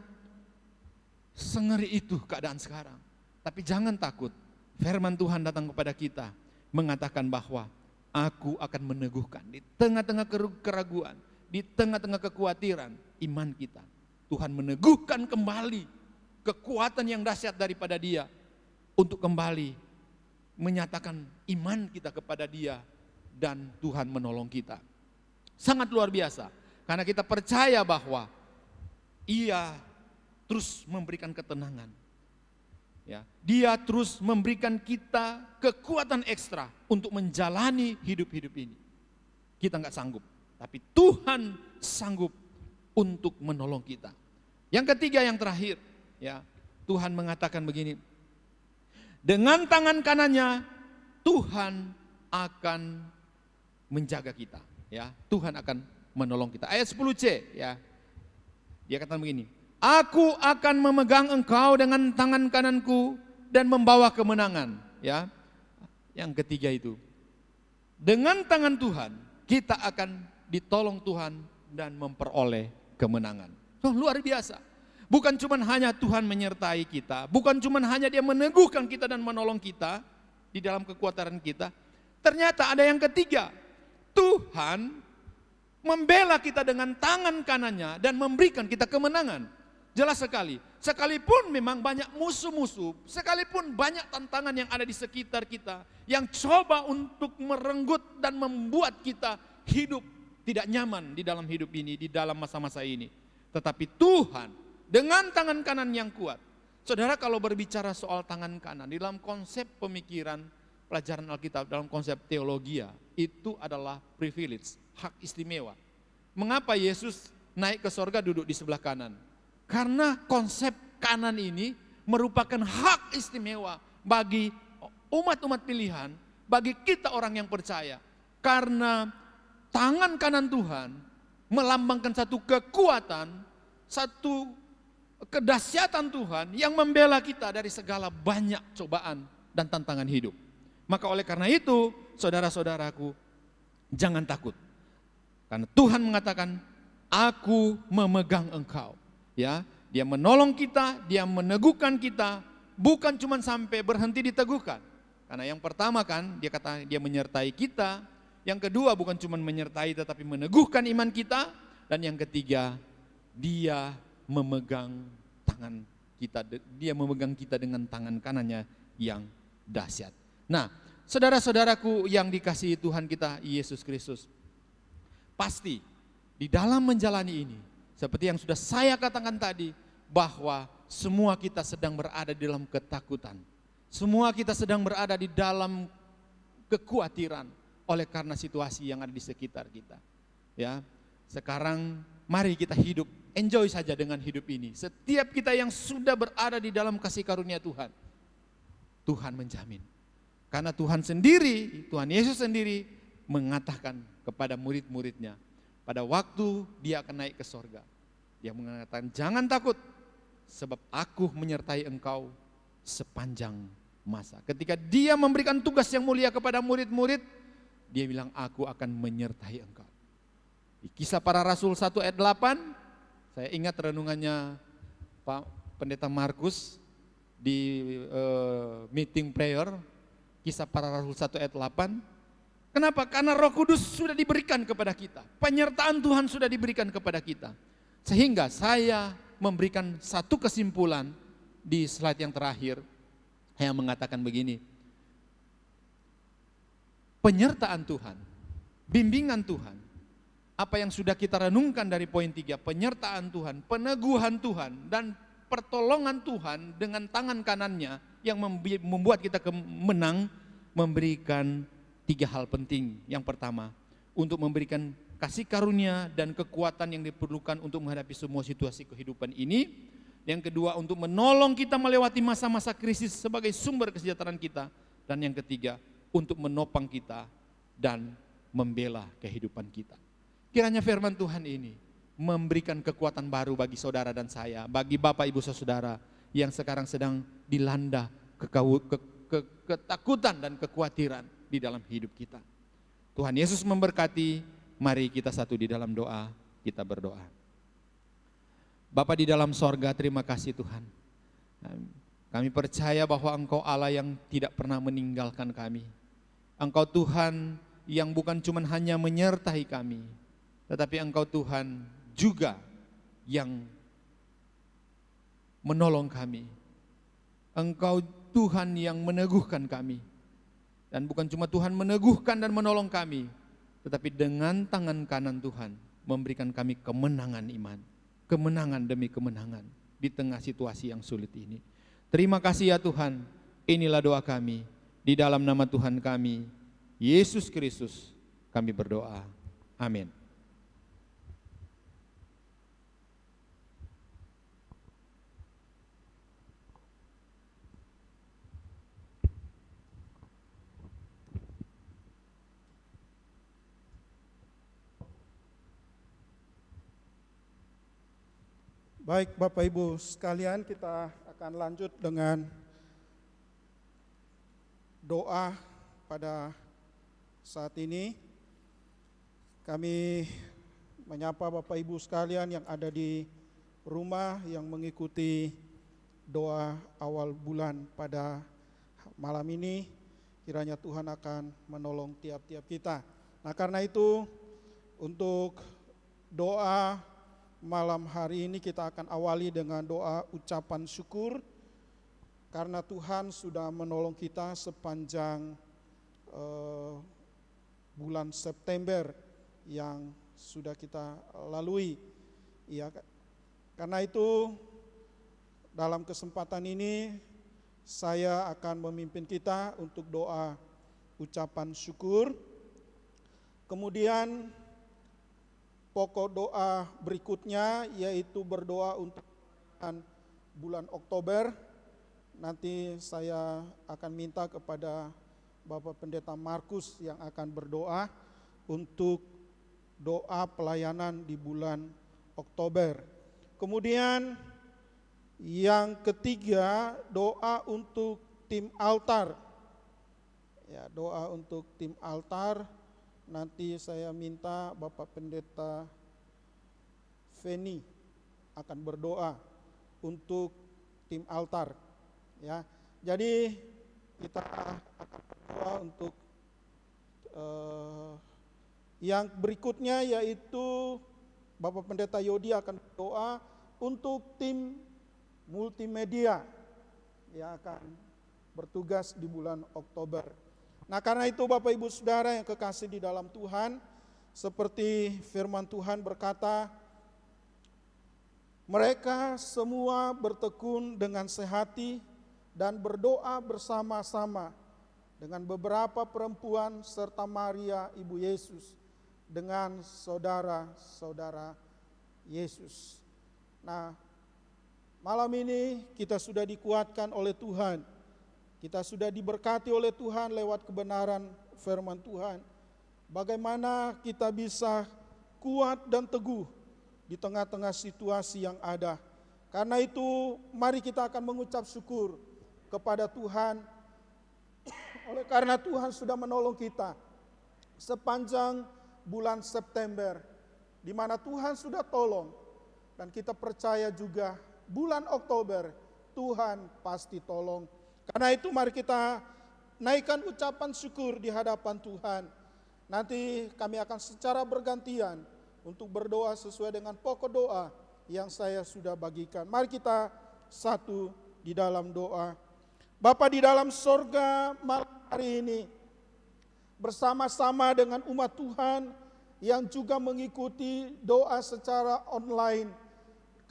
sengeri itu keadaan sekarang. Tapi jangan takut. Firman Tuhan datang kepada kita mengatakan bahwa aku akan meneguhkan di tengah-tengah keraguan, di tengah-tengah kekhawatiran iman kita. Tuhan meneguhkan kembali kekuatan yang dahsyat daripada Dia untuk kembali menyatakan iman kita kepada Dia dan Tuhan menolong kita. Sangat luar biasa karena kita percaya bahwa Ia terus memberikan ketenangan. Ya, Dia terus memberikan kita kekuatan ekstra untuk menjalani hidup-hidup ini. Kita nggak sanggup, tapi Tuhan sanggup untuk menolong kita. Yang ketiga, yang terakhir, ya, Tuhan mengatakan begini. Dengan tangan kanannya Tuhan akan menjaga kita, ya. Tuhan akan menolong kita. Ayat 10C, ya. Dia katakan begini, aku akan memegang engkau dengan tangan kananku dan membawa kemenangan, ya. Yang ketiga itu, dengan tangan Tuhan kita akan ditolong Tuhan dan memperoleh kemenangan. Oh, luar biasa. Bukan cuma hanya Tuhan menyertai kita, bukan cuma hanya Dia meneguhkan kita dan menolong kita di dalam kekuatan kita. Ternyata ada yang ketiga, Tuhan membela kita dengan tangan kanannya dan memberikan kita kemenangan. Jelas sekali, sekalipun memang banyak musuh-musuh, sekalipun banyak tantangan yang ada di sekitar kita, yang coba untuk merenggut dan membuat kita hidup tidak nyaman di dalam hidup ini, di dalam masa-masa ini. Tetapi Tuhan dengan tangan kanan yang kuat. Saudara, kalau berbicara soal tangan kanan, di dalam konsep pemikiran pelajaran Alkitab, dalam konsep teologi, itu adalah privilege, hak istimewa. Mengapa Yesus naik ke sorga duduk di sebelah kanan? Karena konsep kanan ini merupakan hak istimewa bagi umat-umat pilihan, bagi kita orang yang percaya. Karena tangan kanan Tuhan melambangkan satu kekuatan, satu kedahsyatan Tuhan yang membela kita dari segala banyak cobaan dan tantangan hidup. Maka oleh karena itu, saudara-saudaraku, jangan takut. Karena Tuhan mengatakan, aku memegang engkau. Ya, Dia menolong kita, Dia meneguhkan kita, bukan cuma sampai berhenti diteguhkan. Karena yang pertama kan, Dia kata Dia menyertai kita. Yang kedua bukan cuma menyertai tetapi meneguhkan iman kita. Dan yang ketiga, Dia memegang tangan kita, Dia memegang kita dengan tangan kanannya yang dahsyat. Nah, saudara-saudaraku yang dikasihi Tuhan kita Yesus Kristus, pasti di dalam menjalani ini, seperti yang sudah saya katakan tadi, bahwa semua kita sedang berada di dalam ketakutan. Semua kita sedang berada di dalam kekhawatiran oleh karena situasi yang ada di sekitar kita. Ya, sekarang mari kita hidup, enjoy saja dengan hidup ini. Setiap kita yang sudah berada di dalam kasih karunia Tuhan, Tuhan menjamin. Karena Tuhan sendiri, Tuhan Yesus sendiri mengatakan kepada murid-muridnya, pada waktu Dia akan naik ke sorga, Dia mengatakan, jangan takut, sebab aku menyertai engkau sepanjang masa. Ketika Dia memberikan tugas yang mulia kepada murid-murid, Dia bilang, aku akan menyertai engkau. Di Kisah Para Rasul 1 ayat 8, saya ingat renungannya Pak Pendeta Markus di meeting prayer, Kisah Para Rasul 1 ayat 8. Kenapa? Karena Roh Kudus sudah diberikan kepada kita. Penyertaan Tuhan sudah diberikan kepada kita. Sehingga saya memberikan satu kesimpulan di slide yang terakhir yang mengatakan begini. Penyertaan Tuhan, bimbingan Tuhan, apa yang sudah kita renungkan dari poin 3, penyertaan Tuhan, peneguhan Tuhan, dan pertolongan Tuhan dengan tangan kanannya yang membuat kita menang, memberikan 3 hal penting. Yang pertama, untuk memberikan kasih karunia dan kekuatan yang diperlukan untuk menghadapi semua situasi kehidupan ini. Yang kedua, untuk menolong kita melewati masa-masa krisis sebagai sumber kesejahteraan kita. Dan yang ketiga, untuk menopang kita dan membela kehidupan kita. Kiranya firman Tuhan ini memberikan kekuatan baru bagi saudara dan saya, bagi Bapak Ibu Saudara yang sekarang sedang dilanda ketakutan dan kekhawatiran di dalam hidup kita. Tuhan Yesus memberkati, mari kita satu di dalam doa, kita berdoa. Bapa di dalam sorga, terima kasih Tuhan. Kami percaya bahwa Engkau Allah yang tidak pernah meninggalkan kami. Engkau Tuhan yang bukan cuma hanya menyertai kami, tetapi Engkau Tuhan juga yang menolong kami. Engkau Tuhan yang meneguhkan kami. Dan bukan cuma Tuhan meneguhkan dan menolong kami, tetapi dengan tangan kanan Tuhan memberikan kami kemenangan iman. Kemenangan demi kemenangan di tengah situasi yang sulit ini. Terima kasih ya Tuhan, inilah doa kami. Di dalam nama Tuhan kami, Yesus Kristus, kami berdoa. Amin. Baik Bapak Ibu sekalian, kita akan lanjut dengan doa pada saat ini. Kami menyapa Bapak Ibu sekalian yang ada di rumah yang mengikuti doa awal bulan pada malam ini. Kiranya Tuhan akan menolong tiap-tiap kita. Nah, karena itu untuk doa malam hari ini kita akan awali dengan doa ucapan syukur karena Tuhan sudah menolong kita sepanjang bulan September yang sudah kita lalui. Ya, karena itu dalam kesempatan ini saya akan memimpin kita untuk doa ucapan syukur. Kemudian pokok doa berikutnya yaitu berdoa untuk bulan Oktober. Nanti saya akan minta kepada Bapak Pendeta Markus yang akan berdoa untuk doa pelayanan di bulan Oktober. Kemudian yang ketiga, doa untuk tim altar. Ya, doa untuk tim altar. Nanti saya minta Bapak Pendeta Feni akan berdoa untuk tim altar. Ya, jadi kita akan berdoa untuk yang berikutnya yaitu Bapak Pendeta Yodi akan berdoa untuk tim multimedia yang akan bertugas di bulan Oktober. Nah, karena itu Bapak Ibu Saudara yang kekasih di dalam Tuhan, seperti firman Tuhan berkata, mereka semua bertekun dengan sehati dan berdoa bersama-sama dengan beberapa perempuan serta Maria Ibu Yesus dengan saudara-saudara Yesus. Nah, malam ini kita sudah dikuatkan oleh Tuhan. Kita sudah diberkati oleh Tuhan lewat kebenaran firman Tuhan. Bagaimana kita bisa kuat dan teguh di tengah-tengah situasi yang ada. Karena itu mari kita akan mengucap syukur kepada Tuhan. Oleh karena Tuhan sudah menolong kita sepanjang bulan September, di mana Tuhan sudah tolong. Dan kita percaya juga bulan Oktober Tuhan pasti tolong. Karena itu mari kita naikkan ucapan syukur di hadapan Tuhan. Nanti kami akan secara bergantian untuk berdoa sesuai dengan pokok doa yang saya sudah bagikan. Mari kita satu di dalam doa. Bapa di dalam sorga, malam hari ini bersama-sama dengan umat Tuhan yang juga mengikuti doa secara online,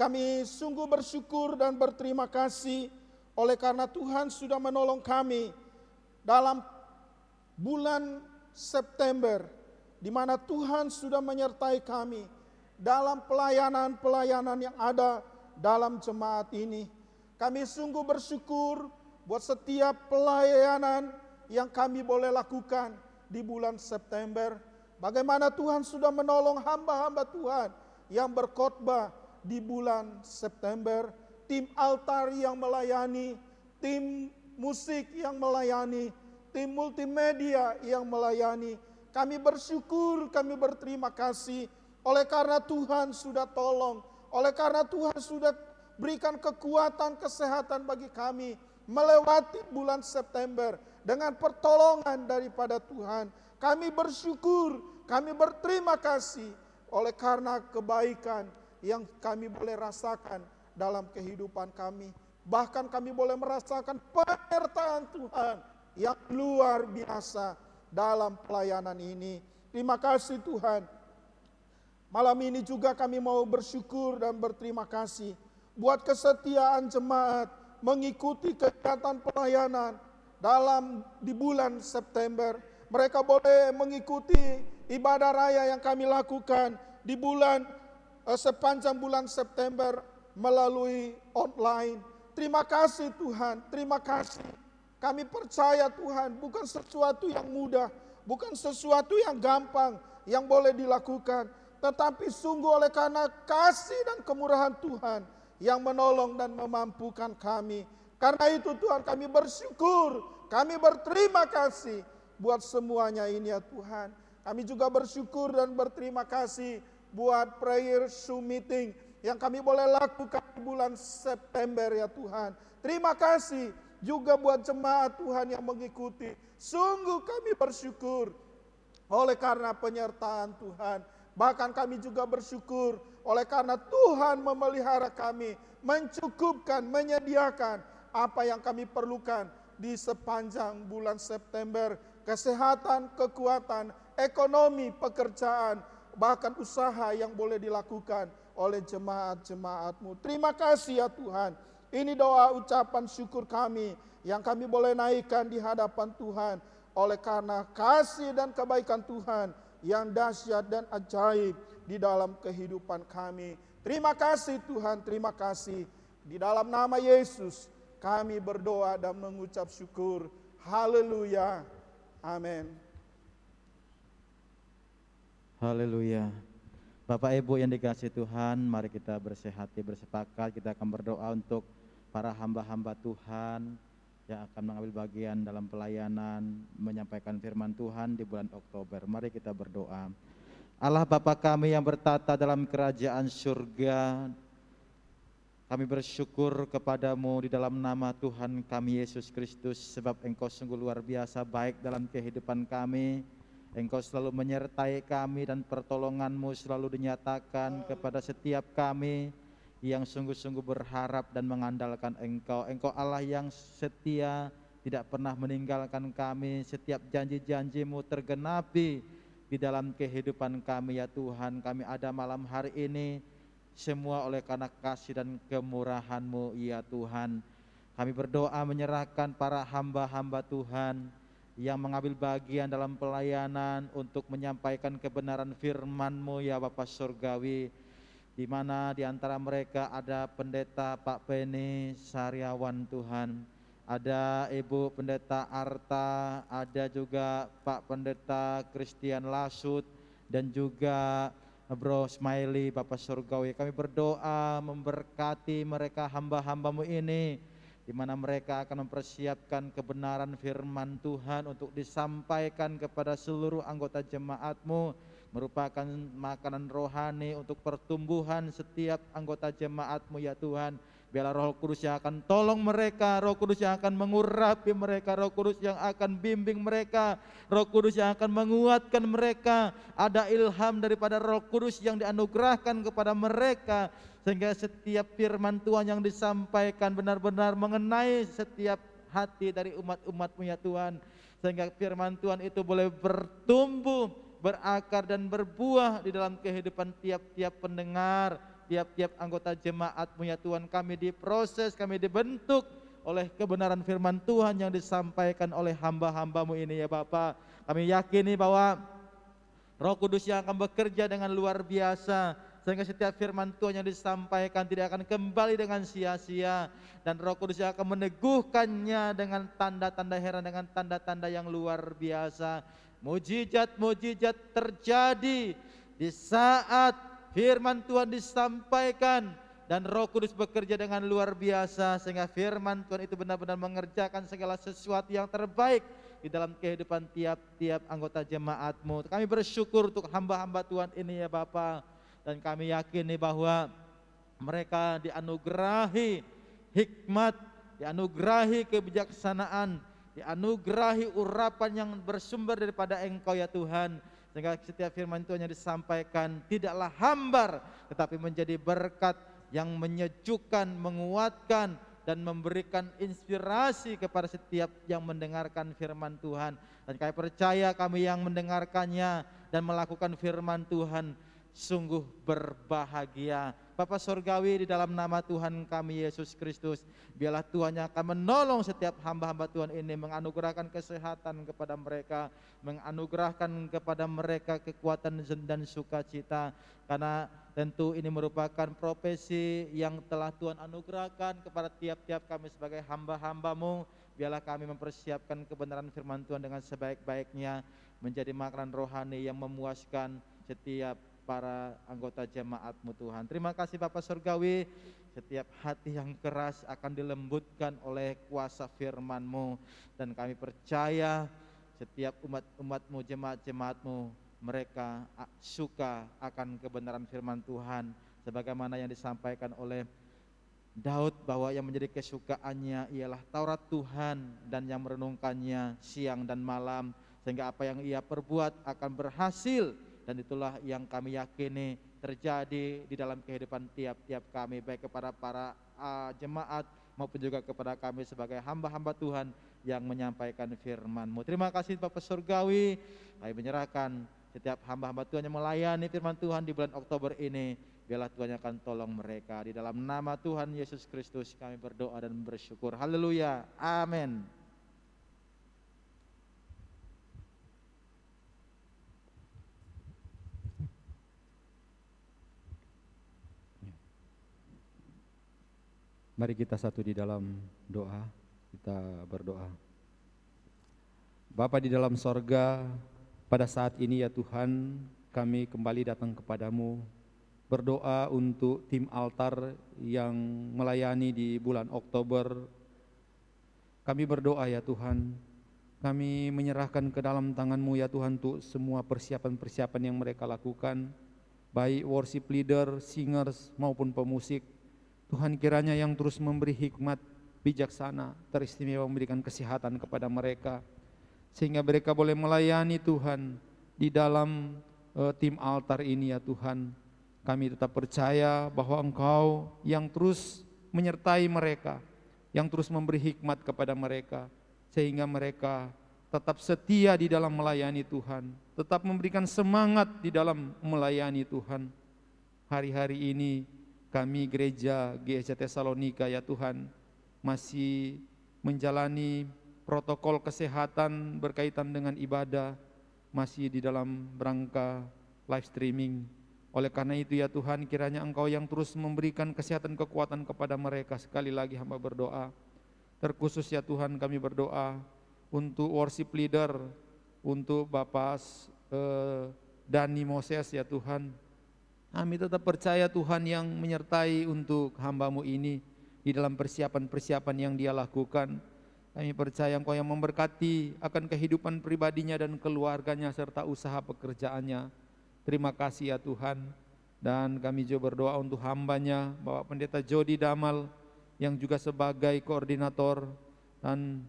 kami sungguh bersyukur dan berterima kasih oleh karena Tuhan sudah menolong kami dalam bulan September, di mana Tuhan sudah menyertai kami dalam pelayanan-pelayanan yang ada dalam jemaat ini. Kami sungguh bersyukur buat setiap pelayanan yang kami boleh lakukan di bulan September. Bagaimana Tuhan sudah menolong hamba-hamba Tuhan yang berkhotbah di bulan September. Tim altar yang melayani, tim musik yang melayani, tim multimedia yang melayani. Kami bersyukur, kami berterima kasih oleh karena Tuhan sudah tolong, oleh karena Tuhan sudah berikan kekuatan, kesehatan bagi kami melewati bulan September dengan pertolongan daripada Tuhan. Kami bersyukur, kami berterima kasih oleh karena kebaikan yang kami boleh rasakan dalam kehidupan kami. Bahkan kami boleh merasakan penyertaan Tuhan yang luar biasa dalam pelayanan ini. Terima kasih Tuhan. Malam ini juga kami mau bersyukur dan berterima kasih buat kesetiaan jemaat mengikuti kegiatan pelayanan di bulan September. Mereka boleh mengikuti ibadah raya yang kami lakukan di sepanjang bulan September melalui online. Terima kasih Tuhan, terima kasih. Kami percaya Tuhan bukan sesuatu yang mudah, bukan sesuatu yang gampang yang boleh dilakukan, tetapi sungguh oleh karena kasih dan kemurahan Tuhan yang menolong dan memampukan kami. Karena itu Tuhan, kami bersyukur, kami berterima kasih buat semuanya ini ya Tuhan. Kami juga bersyukur dan berterima kasih buat prayer Zoom meeting yang kami boleh lakukan di bulan September ya Tuhan. Terima kasih juga buat jemaat Tuhan yang mengikuti. Sungguh kami bersyukur oleh karena penyertaan Tuhan. Bahkan kami juga bersyukur oleh karena Tuhan memelihara kami, mencukupkan, menyediakan apa yang kami perlukan di sepanjang bulan September. Kesehatan, kekuatan, ekonomi, pekerjaan, bahkan usaha yang boleh dilakukan oleh jemaat-jemaat-Mu. Terima kasih ya Tuhan. Ini doa ucapan syukur kami yang kami boleh naikkan di hadapan Tuhan oleh karena kasih dan kebaikan Tuhan yang dahsyat dan ajaib di dalam kehidupan kami. Terima kasih Tuhan, terima kasih. Di dalam nama Yesus kami berdoa dan mengucap syukur. Haleluya. Amin. Haleluya. Bapak Ibu yang dikasihi Tuhan, mari kita bersehati, bersepakat, kita akan berdoa untuk para hamba-hamba Tuhan yang akan mengambil bagian dalam pelayanan, menyampaikan firman Tuhan di bulan Oktober. Mari kita berdoa. Allah Bapa kami yang bertata dalam kerajaan surga, kami bersyukur kepadamu di dalam nama Tuhan kami Yesus Kristus, sebab Engkau sungguh luar biasa baik dalam kehidupan kami. Engkau selalu menyertai kami dan pertolongan-Mu selalu dinyatakan kepada setiap kami yang sungguh-sungguh berharap dan mengandalkan Engkau. Engkau Allah yang setia, tidak pernah meninggalkan kami. Setiap janji-janji-Mu tergenapi di dalam kehidupan kami ya Tuhan. Kami ada malam hari ini semua oleh karena kasih dan kemurahan-Mu ya Tuhan. Kami berdoa menyerahkan para hamba-hamba Tuhan yang mengambil bagian dalam pelayanan untuk menyampaikan kebenaran firman-Mu ya Bapa Surgawi, di mana di antara mereka ada pendeta Pak Penny Saryawan Tuhan, ada Ibu Pendeta Arta, ada juga Pak Pendeta Christian Lasut, dan juga Bro Smiley Bapak Surgawi. Kami berdoa memberkati mereka hamba-hamba-Mu ini, di mana mereka akan mempersiapkan kebenaran firman Tuhan untuk disampaikan kepada seluruh anggota jemaat-Mu, merupakan makanan rohani untuk pertumbuhan setiap anggota jemaat-Mu ya Tuhan. Biarlah Roh Kudus yang akan tolong mereka, Roh Kudus yang akan mengurapi mereka, Roh Kudus yang akan bimbing mereka, Roh Kudus yang akan menguatkan mereka. Ada ilham daripada Roh Kudus yang dianugerahkan kepada mereka, sehingga setiap firman Tuhan yang disampaikan benar-benar mengenai setiap hati dari umat-umat-Mu ya Tuhan, sehingga firman Tuhan itu boleh bertumbuh, berakar dan berbuah di dalam kehidupan tiap-tiap pendengar, tiap-tiap anggota jemaat-Mu ya Tuhan. Kami diproses, kami dibentuk oleh kebenaran firman Tuhan yang disampaikan oleh hamba-hamba-Mu ini ya Bapa. Kami yakini bahwa Roh Kudus yang akan bekerja dengan luar biasa, sehingga setiap firman Tuhan yang disampaikan tidak akan kembali dengan sia-sia, dan Roh Kudus yang akan meneguhkannya dengan tanda-tanda heran, dengan tanda-tanda yang luar biasa. Mujizat-mujizat terjadi di saat firman Tuhan disampaikan dan Roh Kudus bekerja dengan luar biasa, sehingga firman Tuhan itu benar-benar mengerjakan segala sesuatu yang terbaik di dalam kehidupan tiap-tiap anggota jemaat-Mu. Kami bersyukur untuk hamba-hamba Tuhan ini ya Bapa, dan kami yakini bahwa mereka dianugerahi hikmat, dianugerahi kebijaksanaan, dianugerahi urapan yang bersumber daripada Engkau ya Tuhan, sehingga setiap firman Tuhan yang disampaikan tidaklah hambar, tetapi menjadi berkat yang menyejukkan, menguatkan, dan memberikan inspirasi kepada setiap yang mendengarkan firman Tuhan. Dan kami percaya kami yang mendengarkannya dan melakukan firman Tuhan sungguh berbahagia. Bapa Surgawi, di dalam nama Tuhan kami Yesus Kristus, biarlah Tuhan yang akan menolong setiap hamba-hamba Tuhan ini, menganugerahkan kesehatan kepada mereka, menganugerahkan kepada mereka kekuatan dan sukacita, karena tentu ini merupakan profesi yang telah Tuhan anugerahkan kepada tiap-tiap kami sebagai hamba-hamba-Mu. Biarlah kami mempersiapkan kebenaran firman Tuhan dengan sebaik-baiknya, menjadi makanan rohani yang memuaskan setiap para anggota jemaat-Mu Tuhan. Terima kasih Bapak Surgawi, setiap hati yang keras akan dilembutkan oleh kuasa firman-Mu. Dan kami percaya setiap umat-umat-Mu, jemaat-jemaat-Mu, mereka suka akan kebenaran firman Tuhan, sebagaimana yang disampaikan oleh Daud bahwa yang menjadi kesukaannya ialah Taurat Tuhan dan yang merenungkannya siang dan malam, sehingga apa yang ia perbuat akan berhasil. Dan itulah yang kami yakini terjadi di dalam kehidupan tiap-tiap kami, baik kepada para jemaat maupun juga kepada kami sebagai hamba-hamba Tuhan yang menyampaikan firman-Mu. Terima kasih Bapak Surgawi, kami menyerahkan setiap hamba-hamba Tuhan yang melayani firman Tuhan di bulan Oktober ini. Biarlah Tuhan yang akan tolong mereka. Di dalam nama Tuhan Yesus Kristus kami berdoa dan bersyukur. Haleluya, amin. Mari kita satu di dalam doa, kita berdoa. Bapa di dalam sorga, pada saat ini ya Tuhan, kami kembali datang kepadamu, berdoa untuk tim altar yang melayani di bulan Oktober. Kami berdoa ya Tuhan, kami menyerahkan ke dalam tangan-Mu ya Tuhan untuk semua persiapan-persiapan yang mereka lakukan, baik worship leader, singers maupun pemusik. Tuhan kiranya yang terus memberi hikmat bijaksana, teristimewa memberikan kesehatan kepada mereka, sehingga mereka boleh melayani Tuhan di dalam tim altar ini ya Tuhan. Kami tetap percaya bahwa Engkau yang terus menyertai mereka, yang terus memberi hikmat kepada mereka, sehingga mereka tetap setia di dalam melayani Tuhan, tetap memberikan semangat di dalam melayani Tuhan. Hari-hari ini kami gereja GEC Tesalonika ya Tuhan masih menjalani protokol kesehatan berkaitan dengan ibadah, masih di dalam rangka live streaming. Oleh karena itu ya Tuhan, kiranya Engkau yang terus memberikan kesehatan kekuatan kepada mereka. Sekali lagi hamba berdoa, terkhusus ya Tuhan kami berdoa untuk worship leader, untuk Bapak Dani Moses ya Tuhan. Kami tetap percaya Tuhan yang menyertai untuk hamba-Mu ini di dalam persiapan-persiapan yang dia lakukan. Kami percaya Engkau yang memberkati akan kehidupan pribadinya dan keluarganya serta usaha pekerjaannya. Terima kasih ya Tuhan. Dan kami juga berdoa untuk hamba-Nya Bapak Pendeta Jody Damal yang juga sebagai koordinator dan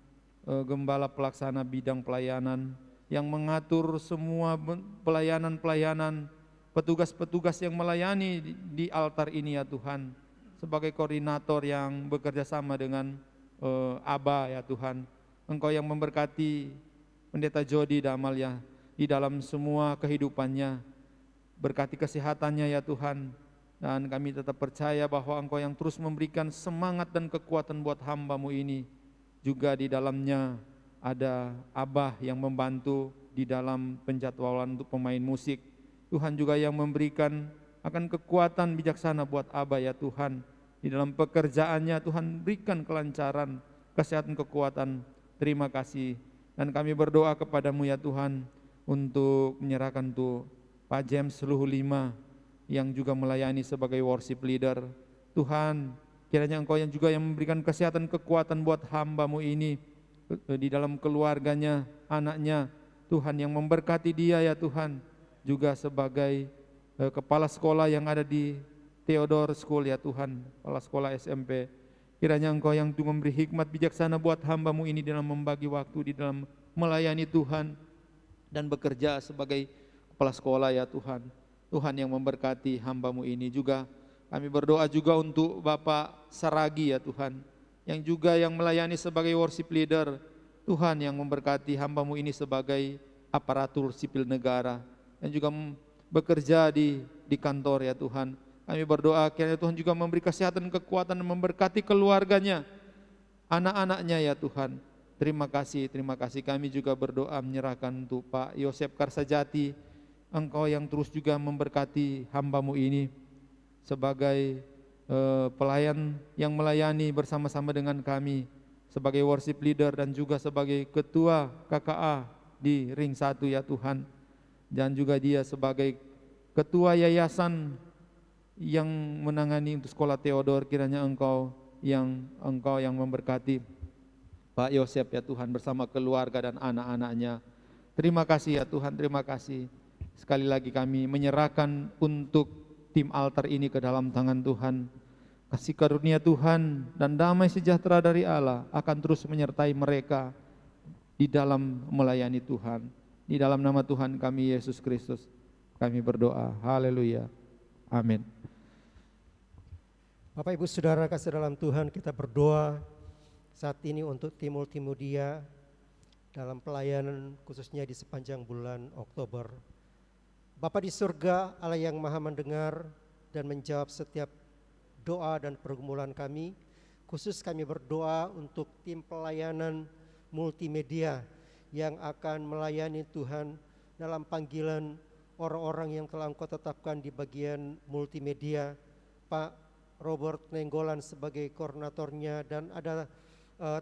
gembala pelaksana bidang pelayanan yang mengatur semua pelayanan-pelayanan, petugas-petugas yang melayani di altar ini ya Tuhan, sebagai koordinator yang bekerja sama dengan Aba ya Tuhan. Engkau yang memberkati Pendeta Jody Damal ya di dalam semua kehidupannya, berkati kesehatannya ya Tuhan. Dan kami tetap percaya bahwa Engkau yang terus memberikan semangat dan kekuatan buat hamba-Mu ini. Juga di dalamnya ada Abah yang membantu di dalam penjadwalan untuk pemain musik. Tuhan juga yang memberikan akan kekuatan bijaksana buat Abah ya Tuhan. Di dalam pekerjaannya Tuhan berikan kelancaran, kesehatan, kekuatan. Terima kasih. Dan kami berdoa kepadamu ya Tuhan untuk menyerahkan tuh Pak James Luhu Lima yang juga melayani sebagai worship leader. Tuhan, kiranya Engkau yang juga yang memberikan kesehatan, kekuatan buat hamba-Mu ini di dalam keluarganya, anaknya. Tuhan yang memberkati dia ya Tuhan, juga sebagai kepala sekolah yang ada di Theodore School ya Tuhan, kepala sekolah SMP. Kiranya Engkau yang memberi hikmat bijaksana buat hamba-Mu ini dalam membagi waktu di dalam melayani Tuhan dan bekerja sebagai kepala sekolah ya Tuhan. Tuhan yang memberkati hamba-Mu ini juga. Kami berdoa juga untuk Bapak Saragi ya Tuhan, yang juga yang melayani sebagai worship leader. Tuhan yang memberkati hamba-Mu ini sebagai aparatur sipil negara, yang juga bekerja di kantor ya Tuhan. Kami berdoa kiranya Tuhan juga memberi kesehatan, kekuatan, dan memberkati keluarganya, anak-anaknya ya Tuhan. Terima kasih kami juga berdoa menyerahkan untuk Pak Yosef Karsajati. Engkau yang terus juga memberkati hamba-Mu ini sebagai pelayan yang melayani bersama-sama dengan kami sebagai worship leader dan juga sebagai ketua KKA di Ring 1 ya Tuhan. Dan juga dia sebagai ketua yayasan yang menangani untuk sekolah Theodor, kiranya Engkau yang memberkati Pak Yosef ya Tuhan bersama keluarga dan anak-anaknya. Terima kasih ya Tuhan, terima kasih. Sekali lagi kami menyerahkan untuk tim altar ini ke dalam tangan Tuhan. Kasih karunia Tuhan dan damai sejahtera dari Allah akan terus menyertai mereka di dalam melayani Tuhan. Di dalam nama Tuhan kami Yesus Kristus kami berdoa. Haleluya. Amin. Bapak Ibu Saudara kasih dalam Tuhan, kita berdoa saat ini untuk tim Multimedia dalam pelayanan khususnya di sepanjang bulan Oktober. Bapa di surga, Allah yang maha mendengar dan menjawab setiap doa dan pergumulan kami, khusus kami berdoa untuk tim pelayanan multimedia yang akan melayani Tuhan dalam panggilan orang-orang yang telah Engkau tetapkan di bagian multimedia. Pak Robert Nenggolan sebagai koordinatornya, dan ada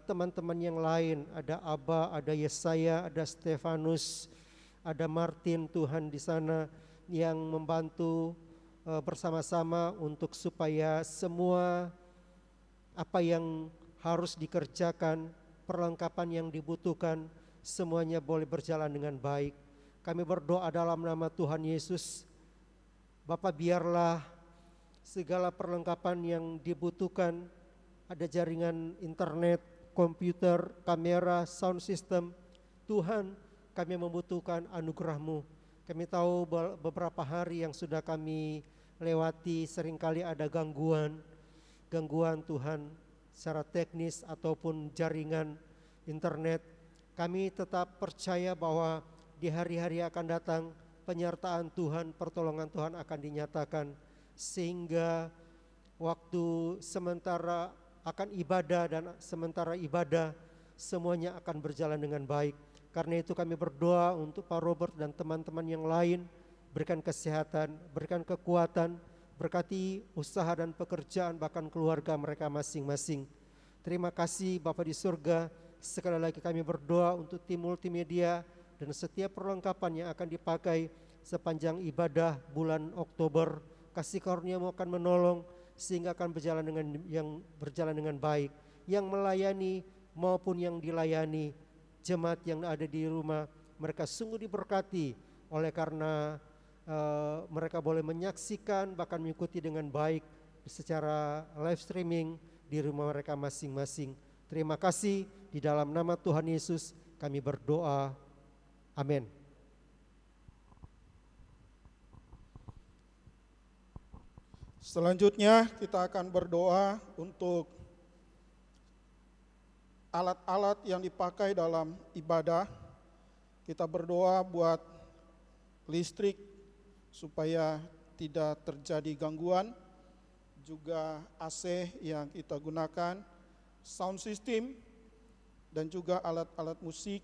teman-teman yang lain, ada Aba, ada Yesaya, ada Stefanus, ada Martin Tuhan di sana yang membantu bersama-sama untuk supaya semua apa yang harus dikerjakan, perlengkapan yang dibutuhkan, semuanya boleh berjalan dengan baik. Kami berdoa dalam nama Tuhan Yesus, Bapa biarlah segala perlengkapan yang dibutuhkan, ada jaringan internet, komputer, kamera, sound system, Tuhan kami membutuhkan anugerah-Mu. Kami tahu beberapa hari yang sudah kami lewati seringkali ada gangguan Tuhan secara teknis ataupun jaringan internet. Kami tetap percaya bahwa di hari-hari akan datang penyertaan Tuhan, pertolongan Tuhan akan dinyatakan, sehingga waktu sementara akan ibadah dan sementara ibadah semuanya akan berjalan dengan baik. Karena itu kami berdoa untuk Pak Robert dan teman-teman yang lain, berikan kesehatan, berikan kekuatan, berkati usaha dan pekerjaan bahkan keluarga mereka masing-masing. Terima kasih Bapa di surga. Sekali lagi kami berdoa untuk tim multimedia dan setiap perlengkapan yang akan dipakai sepanjang ibadah bulan Oktober. Kasih karunia-Mu akan menolong sehingga akan berjalan dengan baik. Yang melayani maupun yang dilayani, jemaat yang ada di rumah, mereka sungguh diberkati oleh karena mereka boleh menyaksikan bahkan mengikuti dengan baik secara live streaming di rumah mereka masing-masing. Terima kasih, di dalam nama Tuhan Yesus kami berdoa. Amin. Selanjutnya kita akan berdoa untuk alat-alat yang dipakai dalam ibadah. Kita berdoa buat listrik supaya tidak terjadi gangguan, juga AC yang kita gunakan, sound system, dan juga alat-alat musik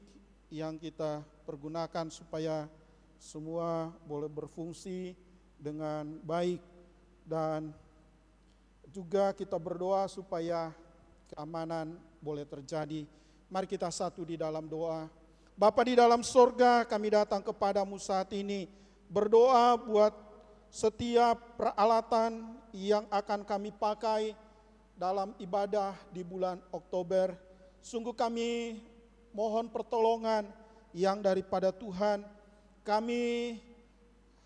yang kita pergunakan supaya semua boleh berfungsi dengan baik. Dan juga kita berdoa supaya keamanan boleh terjadi. Mari kita satu di dalam doa. Bapa di dalam sorga, kami datang kepadamu saat ini, berdoa buat setiap peralatan yang akan kami pakai dalam ibadah di bulan Oktober. Sungguh kami mohon pertolongan yang daripada Tuhan. Kami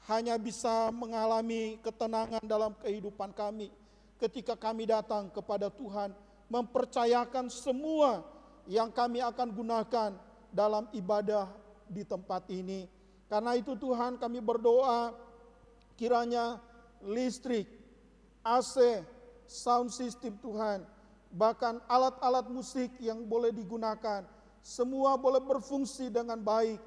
hanya bisa mengalami ketenangan dalam kehidupan kami ketika kami datang kepada Tuhan, mempercayakan semua yang kami akan gunakan dalam ibadah di tempat ini. Karena itu Tuhan, kami berdoa kiranya listrik, AC, sound system Tuhan, bahkan alat-alat musik yang boleh digunakan, semua boleh berfungsi dengan baik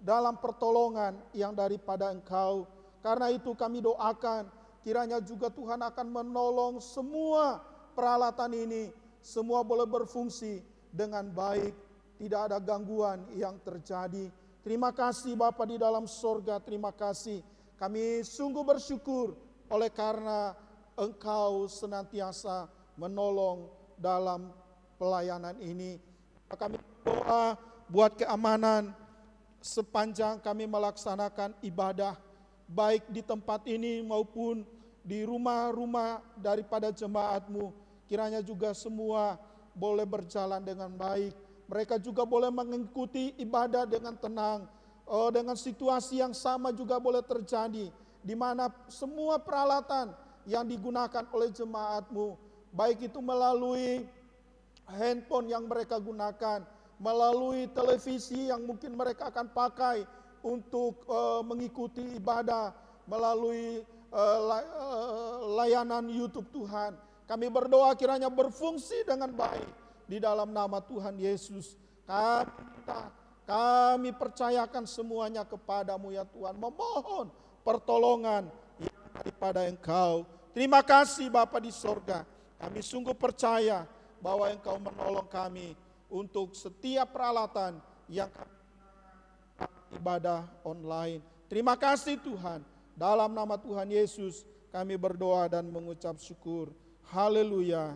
dalam pertolongan yang daripada Engkau. Karena itu kami doakan kiranya juga Tuhan akan menolong semua peralatan ini, semua boleh berfungsi dengan baik, tidak ada gangguan yang terjadi. Terima kasih Bapa di dalam sorga, terima kasih. Kami sungguh bersyukur oleh karena Engkau senantiasa menolong dalam pelayanan ini. Kami berdoa buat keamanan sepanjang kami melaksanakan ibadah, baik di tempat ini maupun di rumah-rumah daripada jemaat-Mu, kiranya juga semua boleh berjalan dengan baik. Mereka juga boleh mengikuti ibadah dengan tenang, dengan situasi yang sama juga boleh terjadi, di mana semua peralatan yang digunakan oleh jemaat-Mu, baik itu melalui handphone yang mereka gunakan, melalui televisi yang mungkin mereka akan pakai untuk mengikuti ibadah, melalui layanan YouTube Tuhan. Kami berdoa kiranya berfungsi dengan baik di dalam nama Tuhan Yesus. Kami percayakan semuanya kepadamu ya Tuhan, memohon pertolongan daripada Engkau. Terima kasih Bapa di sorga, kami sungguh percaya bahwa Engkau menolong kami untuk setiap peralatan yang ibadah online. Terima kasih Tuhan, dalam nama Tuhan Yesus kami berdoa dan mengucap syukur. Haleluya,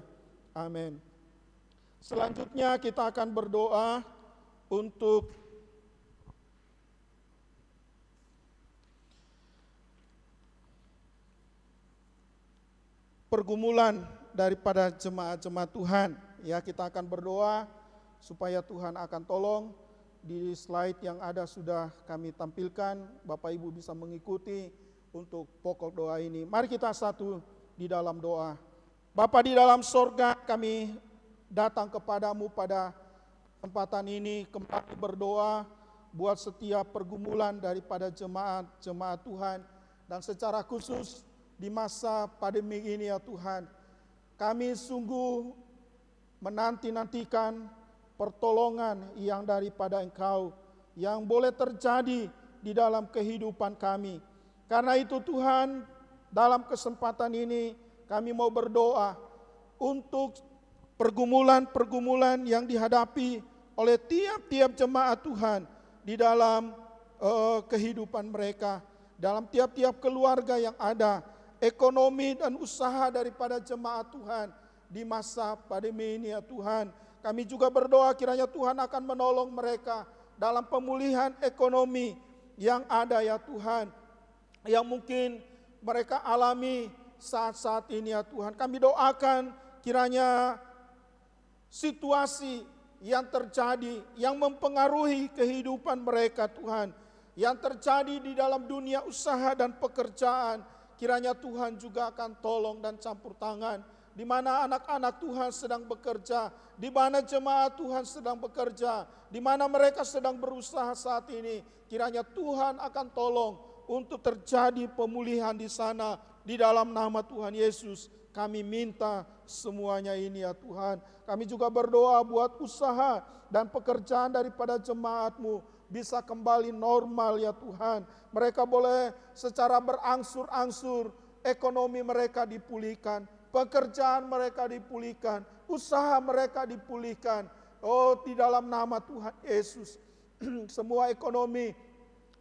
amin. Selanjutnya kita akan berdoa untuk pergumulan daripada jemaat-jemaat Tuhan. Ya, kita akan berdoa supaya Tuhan akan tolong. Di slide yang ada sudah kami tampilkan, Bapak Ibu bisa mengikuti untuk pokok doa ini. Mari kita satu di dalam doa. Bapa di dalam sorga, kami datang kepadamu pada kesempatan ini kembali berdoa buat setiap pergumulan daripada jemaat Tuhan, dan secara khusus di masa pandemi ini ya Tuhan, kami sungguh menanti-nantikan pertolongan yang daripada Engkau yang boleh terjadi di dalam kehidupan kami. Karena itu Tuhan, dalam kesempatan ini kami mau berdoa untuk pergumulan-pergumulan yang dihadapi oleh tiap-tiap jemaat Tuhan di dalam kehidupan mereka, dalam tiap-tiap keluarga yang ada, ekonomi dan usaha daripada jemaat Tuhan di masa pandemi ini ya Tuhan. Kami juga berdoa kiranya Tuhan akan menolong mereka dalam pemulihan ekonomi yang ada ya Tuhan, yang mungkin mereka alami saat-saat ini ya Tuhan. Kami doakan kiranya situasi yang terjadi, yang mempengaruhi kehidupan mereka Tuhan, yang terjadi di dalam dunia usaha dan pekerjaan, kiranya Tuhan juga akan tolong dan campur tangan. Di mana anak-anak Tuhan sedang bekerja, di mana jemaat Tuhan sedang bekerja, di mana mereka sedang berusaha saat ini, kiranya Tuhan akan tolong untuk terjadi pemulihan di sana. Di dalam nama Tuhan Yesus kami minta semuanya ini ya Tuhan. Kami juga berdoa buat usaha dan pekerjaan daripada jemaat-Mu bisa kembali normal ya Tuhan. Mereka boleh secara berangsur-angsur ekonomi mereka dipulihkan, pekerjaan mereka dipulihkan, usaha mereka dipulihkan. Oh, di dalam nama Tuhan Yesus semua ekonomi,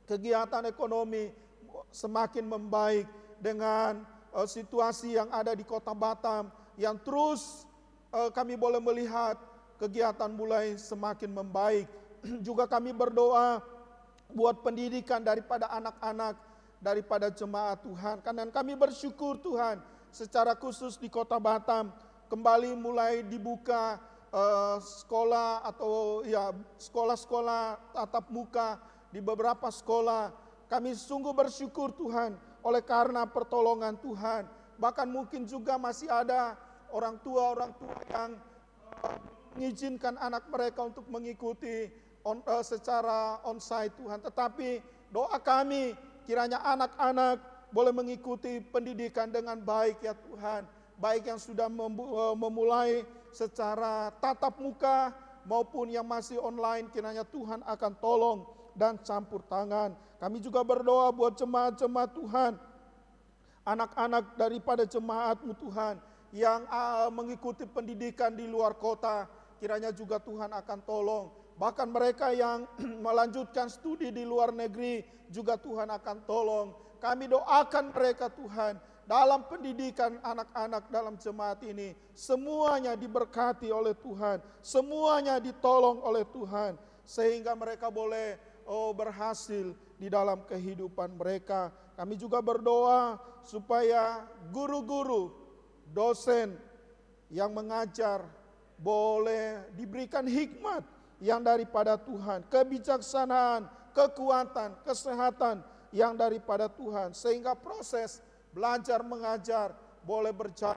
kegiatan ekonomi semakin membaik dengan situasi yang ada di Kota Batam yang terus kami boleh melihat kegiatan mulai semakin membaik. Juga kami berdoa buat pendidikan daripada anak-anak, daripada jemaat Tuhan. Karena kami bersyukur Tuhan, secara khusus di Kota Batam kembali mulai dibuka sekolah atau ya sekolah-sekolah tatap muka di beberapa sekolah. Kami sungguh bersyukur Tuhan oleh karena pertolongan Tuhan. Bahkan mungkin juga masih ada orang tua yang mengizinkan anak mereka untuk mengikuti secara onsite Tuhan. Tetapi doa kami kiranya anak-anak boleh mengikuti pendidikan dengan baik ya Tuhan. Baik yang sudah memulai secara tatap muka maupun yang masih online, kiranya Tuhan akan tolong dan campur tangan. Kami juga berdoa buat jemaat-jemaat Tuhan, anak-anak daripada jemaat-Mu Tuhan yang mengikuti pendidikan di luar kota, kiranya juga Tuhan akan tolong. Bahkan mereka yang melanjutkan studi di luar negeri juga Tuhan akan tolong. Kami doakan mereka Tuhan dalam pendidikan anak-anak dalam jemaat ini, semuanya diberkati oleh Tuhan, semuanya ditolong oleh Tuhan, sehingga mereka boleh berhasil di dalam kehidupan mereka. Kami juga berdoa supaya guru-guru, dosen yang mengajar boleh diberikan hikmat yang daripada Tuhan, kebijaksanaan, kekuatan, kesehatan yang daripada Tuhan, sehingga proses belajar mengajar boleh berjalan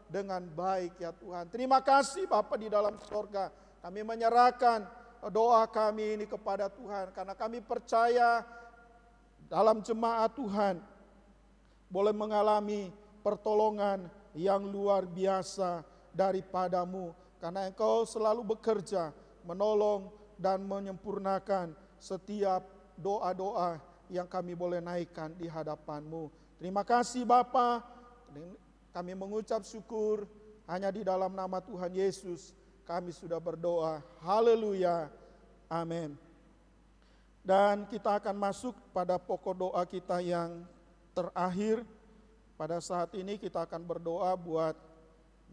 dengan baik ya Tuhan. Terima kasih Bapa di dalam surga. Kami menyerahkan doa kami ini kepada Tuhan, karena kami percaya dalam jemaat Tuhan boleh mengalami pertolongan yang luar biasa daripadamu, karena Engkau selalu bekerja menolong dan menyempurnakan setiap doa-doa yang kami boleh naikkan di hadapan-Mu. Terima kasih Bapa. Kami mengucap syukur hanya di dalam nama Tuhan Yesus kami sudah berdoa. Haleluya. Amin. Dan kita akan masuk pada pokok doa kita yang terakhir. Pada saat ini kita akan berdoa buat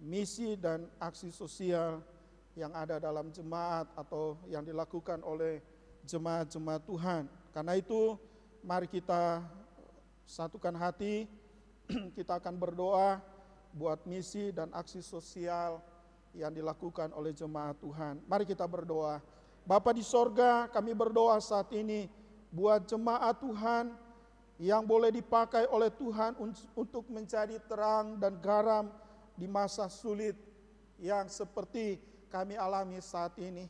misi dan aksi sosial yang ada dalam jemaat atau yang dilakukan oleh jemaat-jemaat Tuhan. Karena itu mari kita satukan hati, kita akan berdoa buat misi dan aksi sosial yang dilakukan oleh jemaat Tuhan. Mari kita berdoa. Bapa di sorga, kami berdoa saat ini buat jemaat Tuhan yang boleh dipakai oleh Tuhan untuk menjadi terang dan garam di masa sulit yang seperti kami alami saat ini.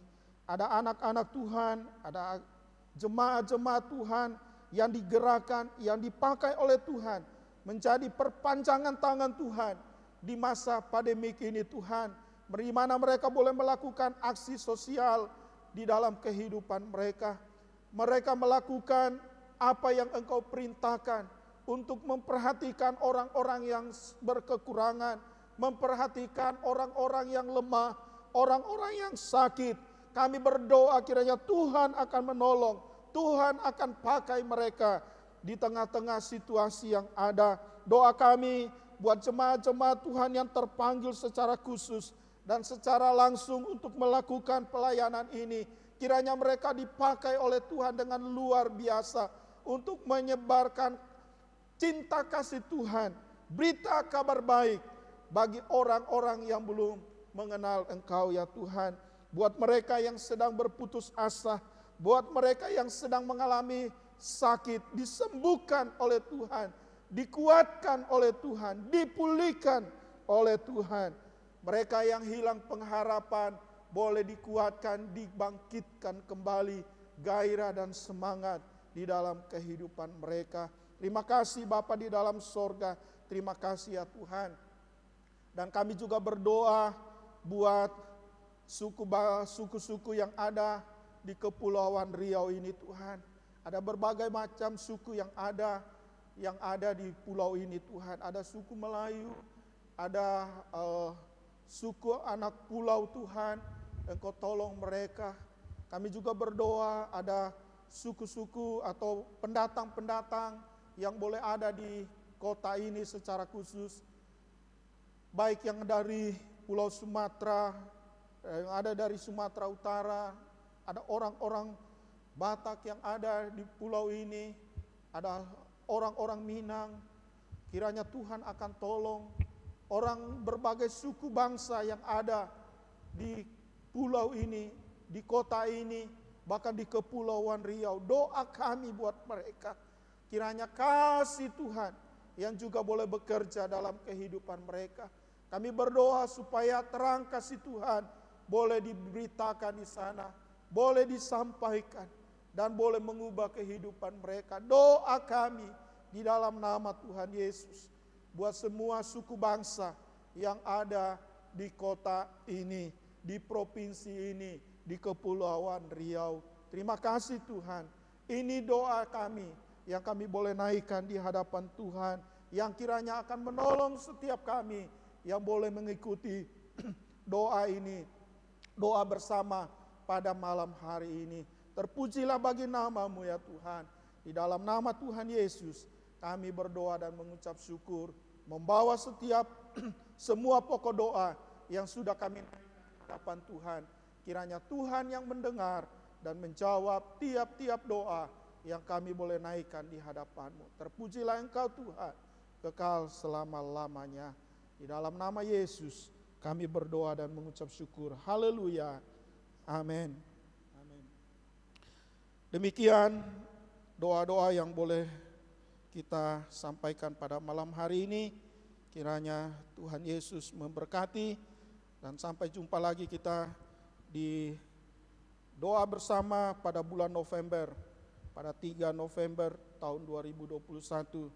Ada anak-anak Tuhan, ada jemaat-jemaat Tuhan yang digerakkan, yang dipakai oleh Tuhan menjadi perpanjangan tangan Tuhan di masa pandemik ini Tuhan, di mana mereka boleh melakukan aksi sosial di dalam kehidupan mereka. Mereka melakukan apa yang Engkau perintahkan untuk memperhatikan orang-orang yang berkekurangan, memperhatikan orang-orang yang lemah, orang-orang yang sakit. Kami berdoa kiranya Tuhan akan menolong, Tuhan akan pakai mereka di tengah-tengah situasi yang ada. Doa kami buat jemaat-jemaat Tuhan yang terpanggil secara khusus dan secara langsung untuk melakukan pelayanan ini. Kiranya mereka dipakai oleh Tuhan dengan luar biasa untuk menyebarkan cinta kasih Tuhan, berita kabar baik bagi orang-orang yang belum mengenal Engkau ya Tuhan. Buat mereka yang sedang berputus asa, buat mereka yang sedang mengalami sakit, disembuhkan oleh Tuhan, dikuatkan oleh Tuhan, dipulihkan oleh Tuhan. Mereka yang hilang pengharapan boleh dikuatkan, dibangkitkan kembali gairah dan semangat di dalam kehidupan mereka. Terima kasih Bapa di dalam sorga, terima kasih ya Tuhan. Dan kami juga berdoa buat suku-suku yang ada di Kepulauan Riau ini Tuhan. Ada berbagai macam suku yang ada di pulau ini Tuhan. Ada suku Melayu, ada suku anak pulau Tuhan. Engkau tolong mereka. Kami juga berdoa ada suku-suku atau pendatang-pendatang yang boleh ada di kota ini secara khusus. Baik yang dari Pulau Sumatera, yang ada dari Sumatera Utara, ada orang-orang Batak yang ada di pulau ini, ada orang-orang Minang. Kiranya Tuhan akan tolong orang berbagai suku bangsa yang ada di pulau ini, di kota ini, bahkan di Kepulauan Riau. Doa kami buat mereka, kiranya kasih Tuhan yang juga boleh bekerja dalam kehidupan mereka. Kami berdoa supaya terang kasih Tuhan boleh diberitakan di sana, boleh disampaikan, dan boleh mengubah kehidupan mereka. Doa kami di dalam nama Tuhan Yesus buat semua suku bangsa yang ada di kota ini, di provinsi ini, di Kepulauan Riau. Terima kasih Tuhan. Ini doa kami yang kami boleh naikkan di hadapan Tuhan, yang kiranya akan menolong setiap kami yang boleh mengikuti doa ini, doa bersama pada malam hari ini. Terpujilah bagi nama-Mu ya Tuhan. Di dalam nama Tuhan Yesus kami berdoa dan mengucap syukur, membawa setiap semua pokok doa yang sudah kami hadapan Tuhan. Kiranya Tuhan yang mendengar dan menjawab tiap-tiap doa yang kami boleh naikkan di hadapan-Mu. Terpujilah Engkau Tuhan, kekal selama-lamanya. Di dalam nama Yesus kami berdoa dan mengucap syukur. Haleluya. Amin. Amin. Demikian doa-doa yang boleh kita sampaikan pada malam hari ini. Kiranya Tuhan Yesus memberkati, dan sampai jumpa lagi kita di doa bersama pada bulan November, pada 3 November tahun 2021.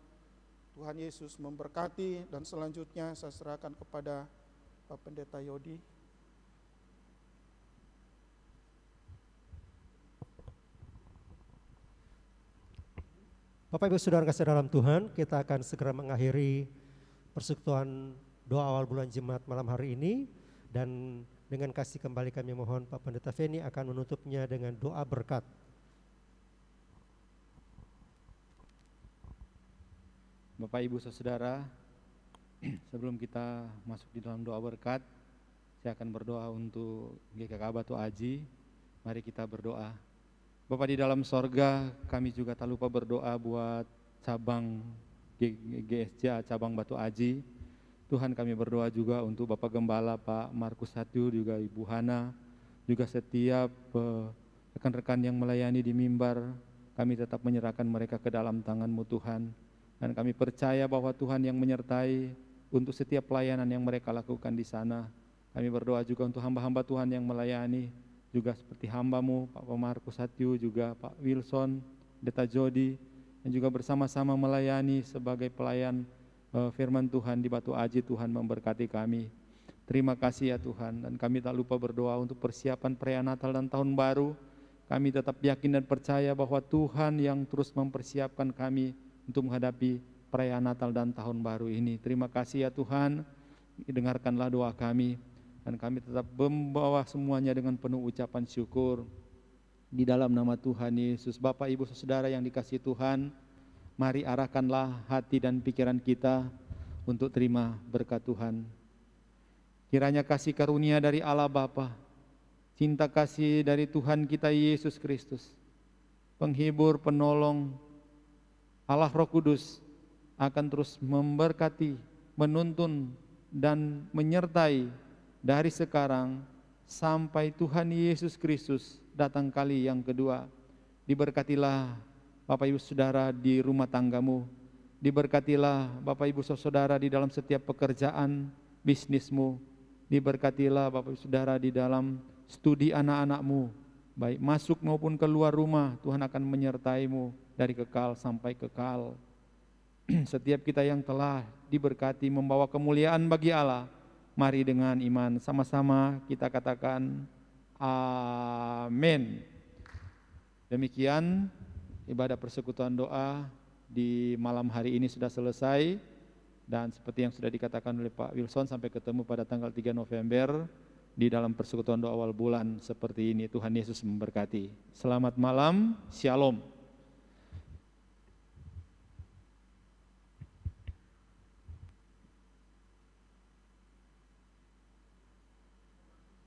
Tuhan Yesus memberkati, dan selanjutnya saya serahkan kepada Pak Pendeta Yodi. Bapak Ibu Saudara kasih dalam Tuhan, kita akan segera mengakhiri persekutuan doa awal bulan Jemaat malam hari ini, dan dengan kasih kembali kami mohon Pak Pendeta Feni akan menutupnya dengan doa berkat. Bapak Ibu Saudara, sebelum kita masuk di dalam doa berkat, saya akan berdoa untuk GKK Batu Aji. Mari kita berdoa. Bapa di dalam sorga, kami juga tak lupa berdoa buat cabang GSJ, cabang Batu Aji. Tuhan, kami berdoa juga untuk Bapak Gembala, Pak Markus Satyu, juga Ibu Hana, juga setiap rekan-rekan yang melayani di mimbar. Kami tetap menyerahkan mereka ke dalam tangan-Mu Tuhan. Dan kami percaya bahwa Tuhan yang menyertai untuk setiap pelayanan yang mereka lakukan di sana. Kami berdoa juga untuk hamba-hamba Tuhan yang melayani, juga seperti hamba-Mu, Pak Markus Satyu, juga Pak Wilson, Pendeta Jody, dan juga bersama-sama melayani sebagai pelayan firman Tuhan di Batu Aji. Tuhan memberkati kami. Terima kasih ya Tuhan, dan kami tak lupa berdoa untuk persiapan perayaan Natal dan Tahun Baru. Kami tetap yakin dan percaya bahwa Tuhan yang terus mempersiapkan kami untuk menghadapi perayaan Natal dan Tahun Baru ini. Terima kasih ya Tuhan, dengarkanlah doa kami, dan kami tetap membawa semuanya dengan penuh ucapan syukur di dalam nama Tuhan Yesus. Bapak Ibu Saudara yang dikasihi Tuhan, mari arahkanlah hati dan pikiran kita untuk terima berkat Tuhan. Kiranya kasih karunia dari Allah Bapa, cinta kasih dari Tuhan kita Yesus Kristus, penghibur, penolong, Allah Roh Kudus akan terus memberkati, menuntun, dan menyertai dari sekarang sampai Tuhan Yesus Kristus datang kali yang kedua. Diberkatilah Bapak Ibu Saudara di rumah tanggamu, diberkatilah Bapak Ibu Saudara di dalam setiap pekerjaan bisnismu, diberkatilah Bapak Ibu Saudara di dalam studi anak-anakmu, baik masuk maupun keluar rumah. Tuhan akan menyertaimu dari kekal sampai kekal. Setiap kita yang telah diberkati membawa kemuliaan bagi Allah, mari dengan iman sama-sama kita katakan amin. Demikian ibadah persekutuan doa di malam hari ini sudah selesai, dan seperti yang sudah dikatakan oleh Pak Wilson, sampai ketemu pada tanggal 3 November di dalam persekutuan doa awal bulan seperti ini. Tuhan Yesus memberkati. Selamat malam, Shalom.